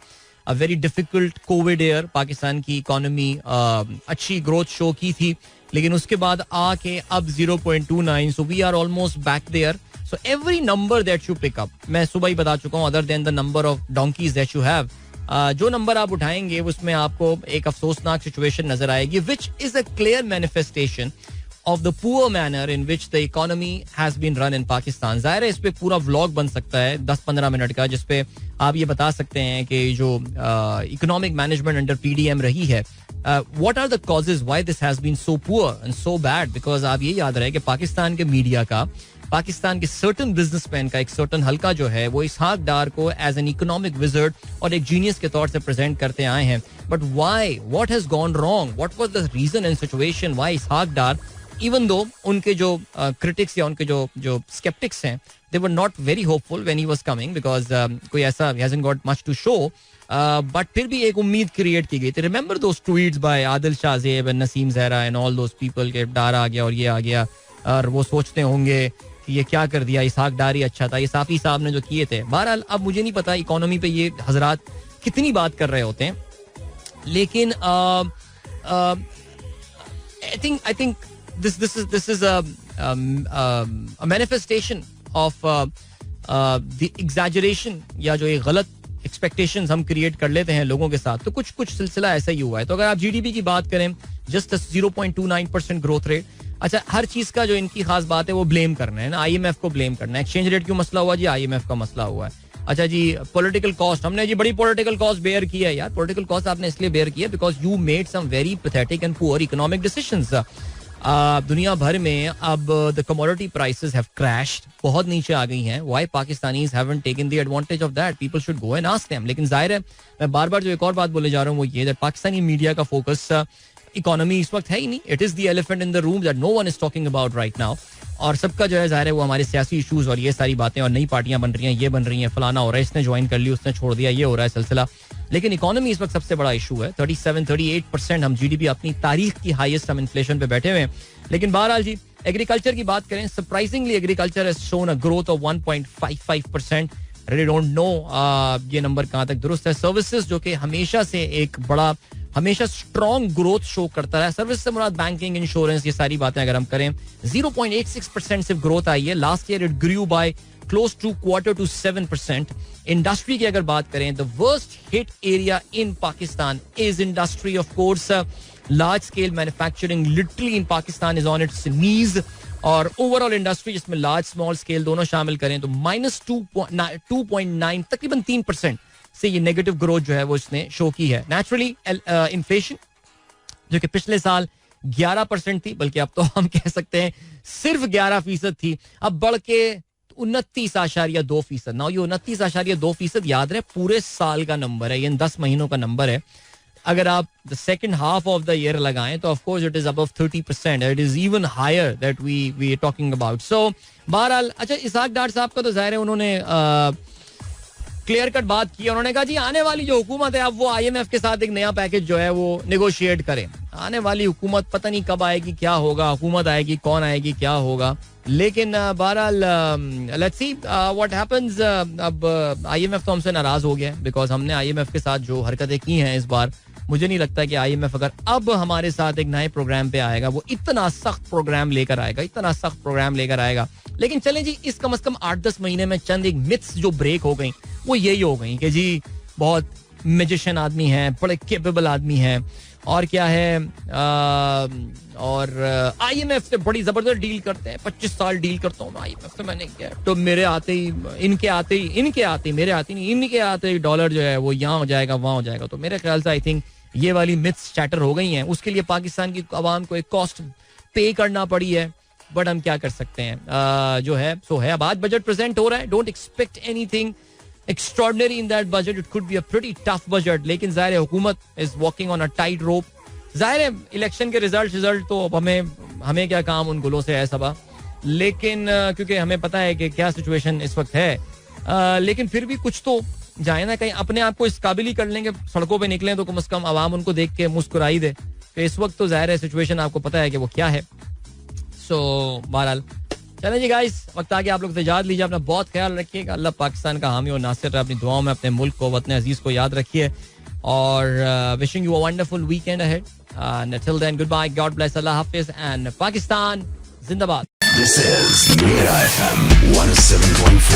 a very difficult Covid year. Pakistan की इकोनॉमी अच्छी ग्रोथ शो की थी, लेकिन उसके बाद आके अब 0.29. So we are almost back there. So every number that you pick up, मैं सुबह ही बता चुका हूँ, other than the number of donkeys that you have, जो नंबर आप उठाएंगे उसमें आपको एक अफसोसनाक सिचुएशन नजर आएगी, which is a clear manifestation of the poor manner in which the economy has been run in Pakistan. जाहिर है इस पे पूरा व्लॉग बन सकता है 10-15 मिनट का, जिसपे आप ये बता सकते हैं कि जो इकोनॉमिक मैनेजमेंट अंडर पीडीएम रही है what are the causes why this has been so poor and so bad? Because आप ये याद रहे कि पाकिस्तान के मीडिया का, पाकिस्तान के सर्टन बिजनेसमैन का एक सर्टन हल्का जो है वो इसहाक डार को एज एन इकोनॉमिक विजर्ड और एक जीनियस के तौर से प्रेजेंट करते आए हैं. But why, what has gone wrong, what was the reason and situation why Ishaq Dar, even though उनके जो क्रिटिक्स या उनके जो स्केप्टिक्स हैं, they were not very hopeful when he was coming because कोई ऐसा he hasn't got much to show, but फिर भी एक उम्मीद क्रिएट की गई थी. Remember those tweets by Adil Shahzeb and Naseem Zahra and all those people के डार आ गया और ये आ गया, और वो सोचते होंगे कि ये क्या कर दिया, इसहाक डार ही अच्छा था, ये साफी साहब ने जो किए थे. बहरहाल अब मुझे नहीं पता इकोनॉमी पे ये हजरात कितनी बात कर रहे होते हैं, लेकिन I think this is a manifestation of the exaggeration, या जो एक गलत एक्सपेक्टेशंस हम क्रिएट कर लेते हैं लोगों के साथ. तो कुछ सिलसिला ऐसा ही हुआ है. तो अगर आप जीडीपी की बात करें, जस्ट 0.29% ग्रोथ रेट. अच्छा, हर चीज का जो इनकी खास बात है वो ब्लेम करना है ना, आईएमएफ को ब्लेम करना है. एक्सचेंज रेट क्यों मसला हुआ जी? आईएमएफ का मसला हुआ है. अच्छा जी, पॉलिटिकल कॉस्ट, हमने जी बड़ी पॉलिटिकल कॉस्ट बेयर किया है. यार पॉलिटिकल कॉस्ट आपने इसलिए बेयर किया because you made some very pathetic and poor economic decisions. दुनिया भर में अब the commodity prices have crashed, बहुत नीचे आ गई हैं. Why Pakistanis haven't taken the advantage of that? People should go and ask them. लेकिन जाहिर है, मैं बार बार जो एक और बात बोले जा रहा हूँ वो ये, दैट पाकिस्तानी मीडिया का फोकस इकोनॉमी इस वक्त है ही नहीं. It is the elephant in the room that no one is talking about right now. और सबका जो है जाहिर है वो हमारे सियासी इशूज और ये सारी बातें, और नई पार्टियां बन रही हैं, ये बन रही हैं, फलाना हो रहा है, इसने ज्वाइन कर ली, उसने छोड़ दिया, ये हो रहा है सिलसिला. लेकिन इकोनॉमी इस वक्त सबसे बड़ा इशू है. 37-38% हम जीडीपी, अपनी तारीख की हाईएस्ट हम इन्फ्लेशन पे बैठे हुए हैं. लेकिन बहरहाल जी, एग्रीकल्चर की बात करें, surprisingly agriculture has shown a growth of 1.55%. Really don't no ये नंबर कहां तक दुरुस्त है. सर्विसेज जो कि हमेशा से एक बड़ा, हमेशा स्ट्रॉन्ग ग्रोथ शो करता है, सर्विस से मुराद बैंकिंग, इंश्योरेंस, ये सारी बातें अगर हम करें, 0.86% सिर्फ ग्रोथ आई है. Last year it grew by close to quarter to 7%. Industry की अगर बात करें, the worst hit area in Pakistan is industry. Of course large scale manufacturing literally in Pakistan is on its knees. और ओवरऑल इंडस्ट्री जिसमें लार्ज स्मॉल स्केल दोनों शामिल करें तो -2.9 तकरीबन 3% से ये नेगेटिव ग्रोथ जो है वो इसने शो की है. नेचुरली इन्फ्लेशन जो कि पिछले साल 11% थी, बल्कि अब तो हम कह सकते हैं सिर्फ 11% थी, अब बढ़ के 29.2%. ना ये 29.2% याद रहे पूरे साल का नंबर है, ये 10 महीनों का नंबर है. अगर आप the second half of the year लगाएं तो of course it is above 30%. It is even higher that we are talking about. So बहरहाल, अच्छा इसहाक डार साहब का तो जाहिर है उन्होंने क्लियर कट बात की. उन्होंने कहा जी आने वाली जो हुकूमत है अब वो आईएमएफ के साथ एक नया पैकेज जो है वो नेगोशिएट करें. आने वाली हुकूमत पता नहीं कब आएगी, क्या होगा, हुकूमत आएगी, कौन आएगी, क्या होगा. लेकिन बहरहाल लेट्स सी व्हाट हैपेंस. अब आईएमएफ तो हमसे नाराज हो गया बिकॉज हमने आईएमएफ के साथ जो हरकतें की हैं इस बार, मुझे नहीं लगता कि आईएमएफ अगर अब हमारे साथ एक नए प्रोग्राम पे आएगा वो इतना सख्त प्रोग्राम लेकर आएगा. लेकिन चलें जी, इस कम से कम 8-10 महीने में चंद एक मिथ्स जो ब्रेक हो गई वो यही हो गई कि जी बहुत मैजिशियन आदमी हैं, बड़े केपेबल आदमी हैं, और क्या है, और आईएमएफ से बड़ी जबरदस्त डील करते हैं. 25 साल डील करता हूँ आईएमएफ से मैंने किया, तो मेरे आते ही इनके आते ही डॉलर जो है वो यहाँ हो जाएगा, वहाँ हो जाएगा. तो मेरे ख्याल से आई थिंक ये वाली मिथ्स चैटर हो गई हैं. उसके लिए पाकिस्तान की आवाम को एक कॉस्ट पे करना पड़ी है, बट हम क्या कर सकते हैं, जो है सो है. अब आज बजट प्रेजेंट हो रहा है, don't expect anything extraordinary in that budget. It could be a pretty tough budget. लेकिन जाहिर है हुकूमत is walking on a tight rope. जाहिर है इलेक्शन के रिजल्ट तो हमें क्या काम उन गुलों से है सबा. लेकिन क्योंकि हमें पता है कि क्या सिचुएशन इस वक्त है, लेकिन फिर भी कुछ तो जाए ना, कहीं अपने आप को इस काबिल ही कर लेंगे, सड़कों पे निकलें तो कम से कम आवाम उनको देख के मुस्कुराई दे. तो इस वक्त तो जाहिर है सिचुएशन आपको पता है कि वो क्या है. सो बहरहाल चलें जी गाइस, वक्त आगे आप लोग से इजाज़त लीजिए. अपना बहुत ख्याल रखिएगा. अल्लाह पाकिस्तान का हामी और नासिर रहे. अपनी दुआओं में अपने मुल्क को, वतन अजीज को याद रखिए. और wishing you a wonderful weekend ahead. Until then, goodbye. God bless. Allah Hafiz and Pakistan Zindabad. This is Mira FM 107.5.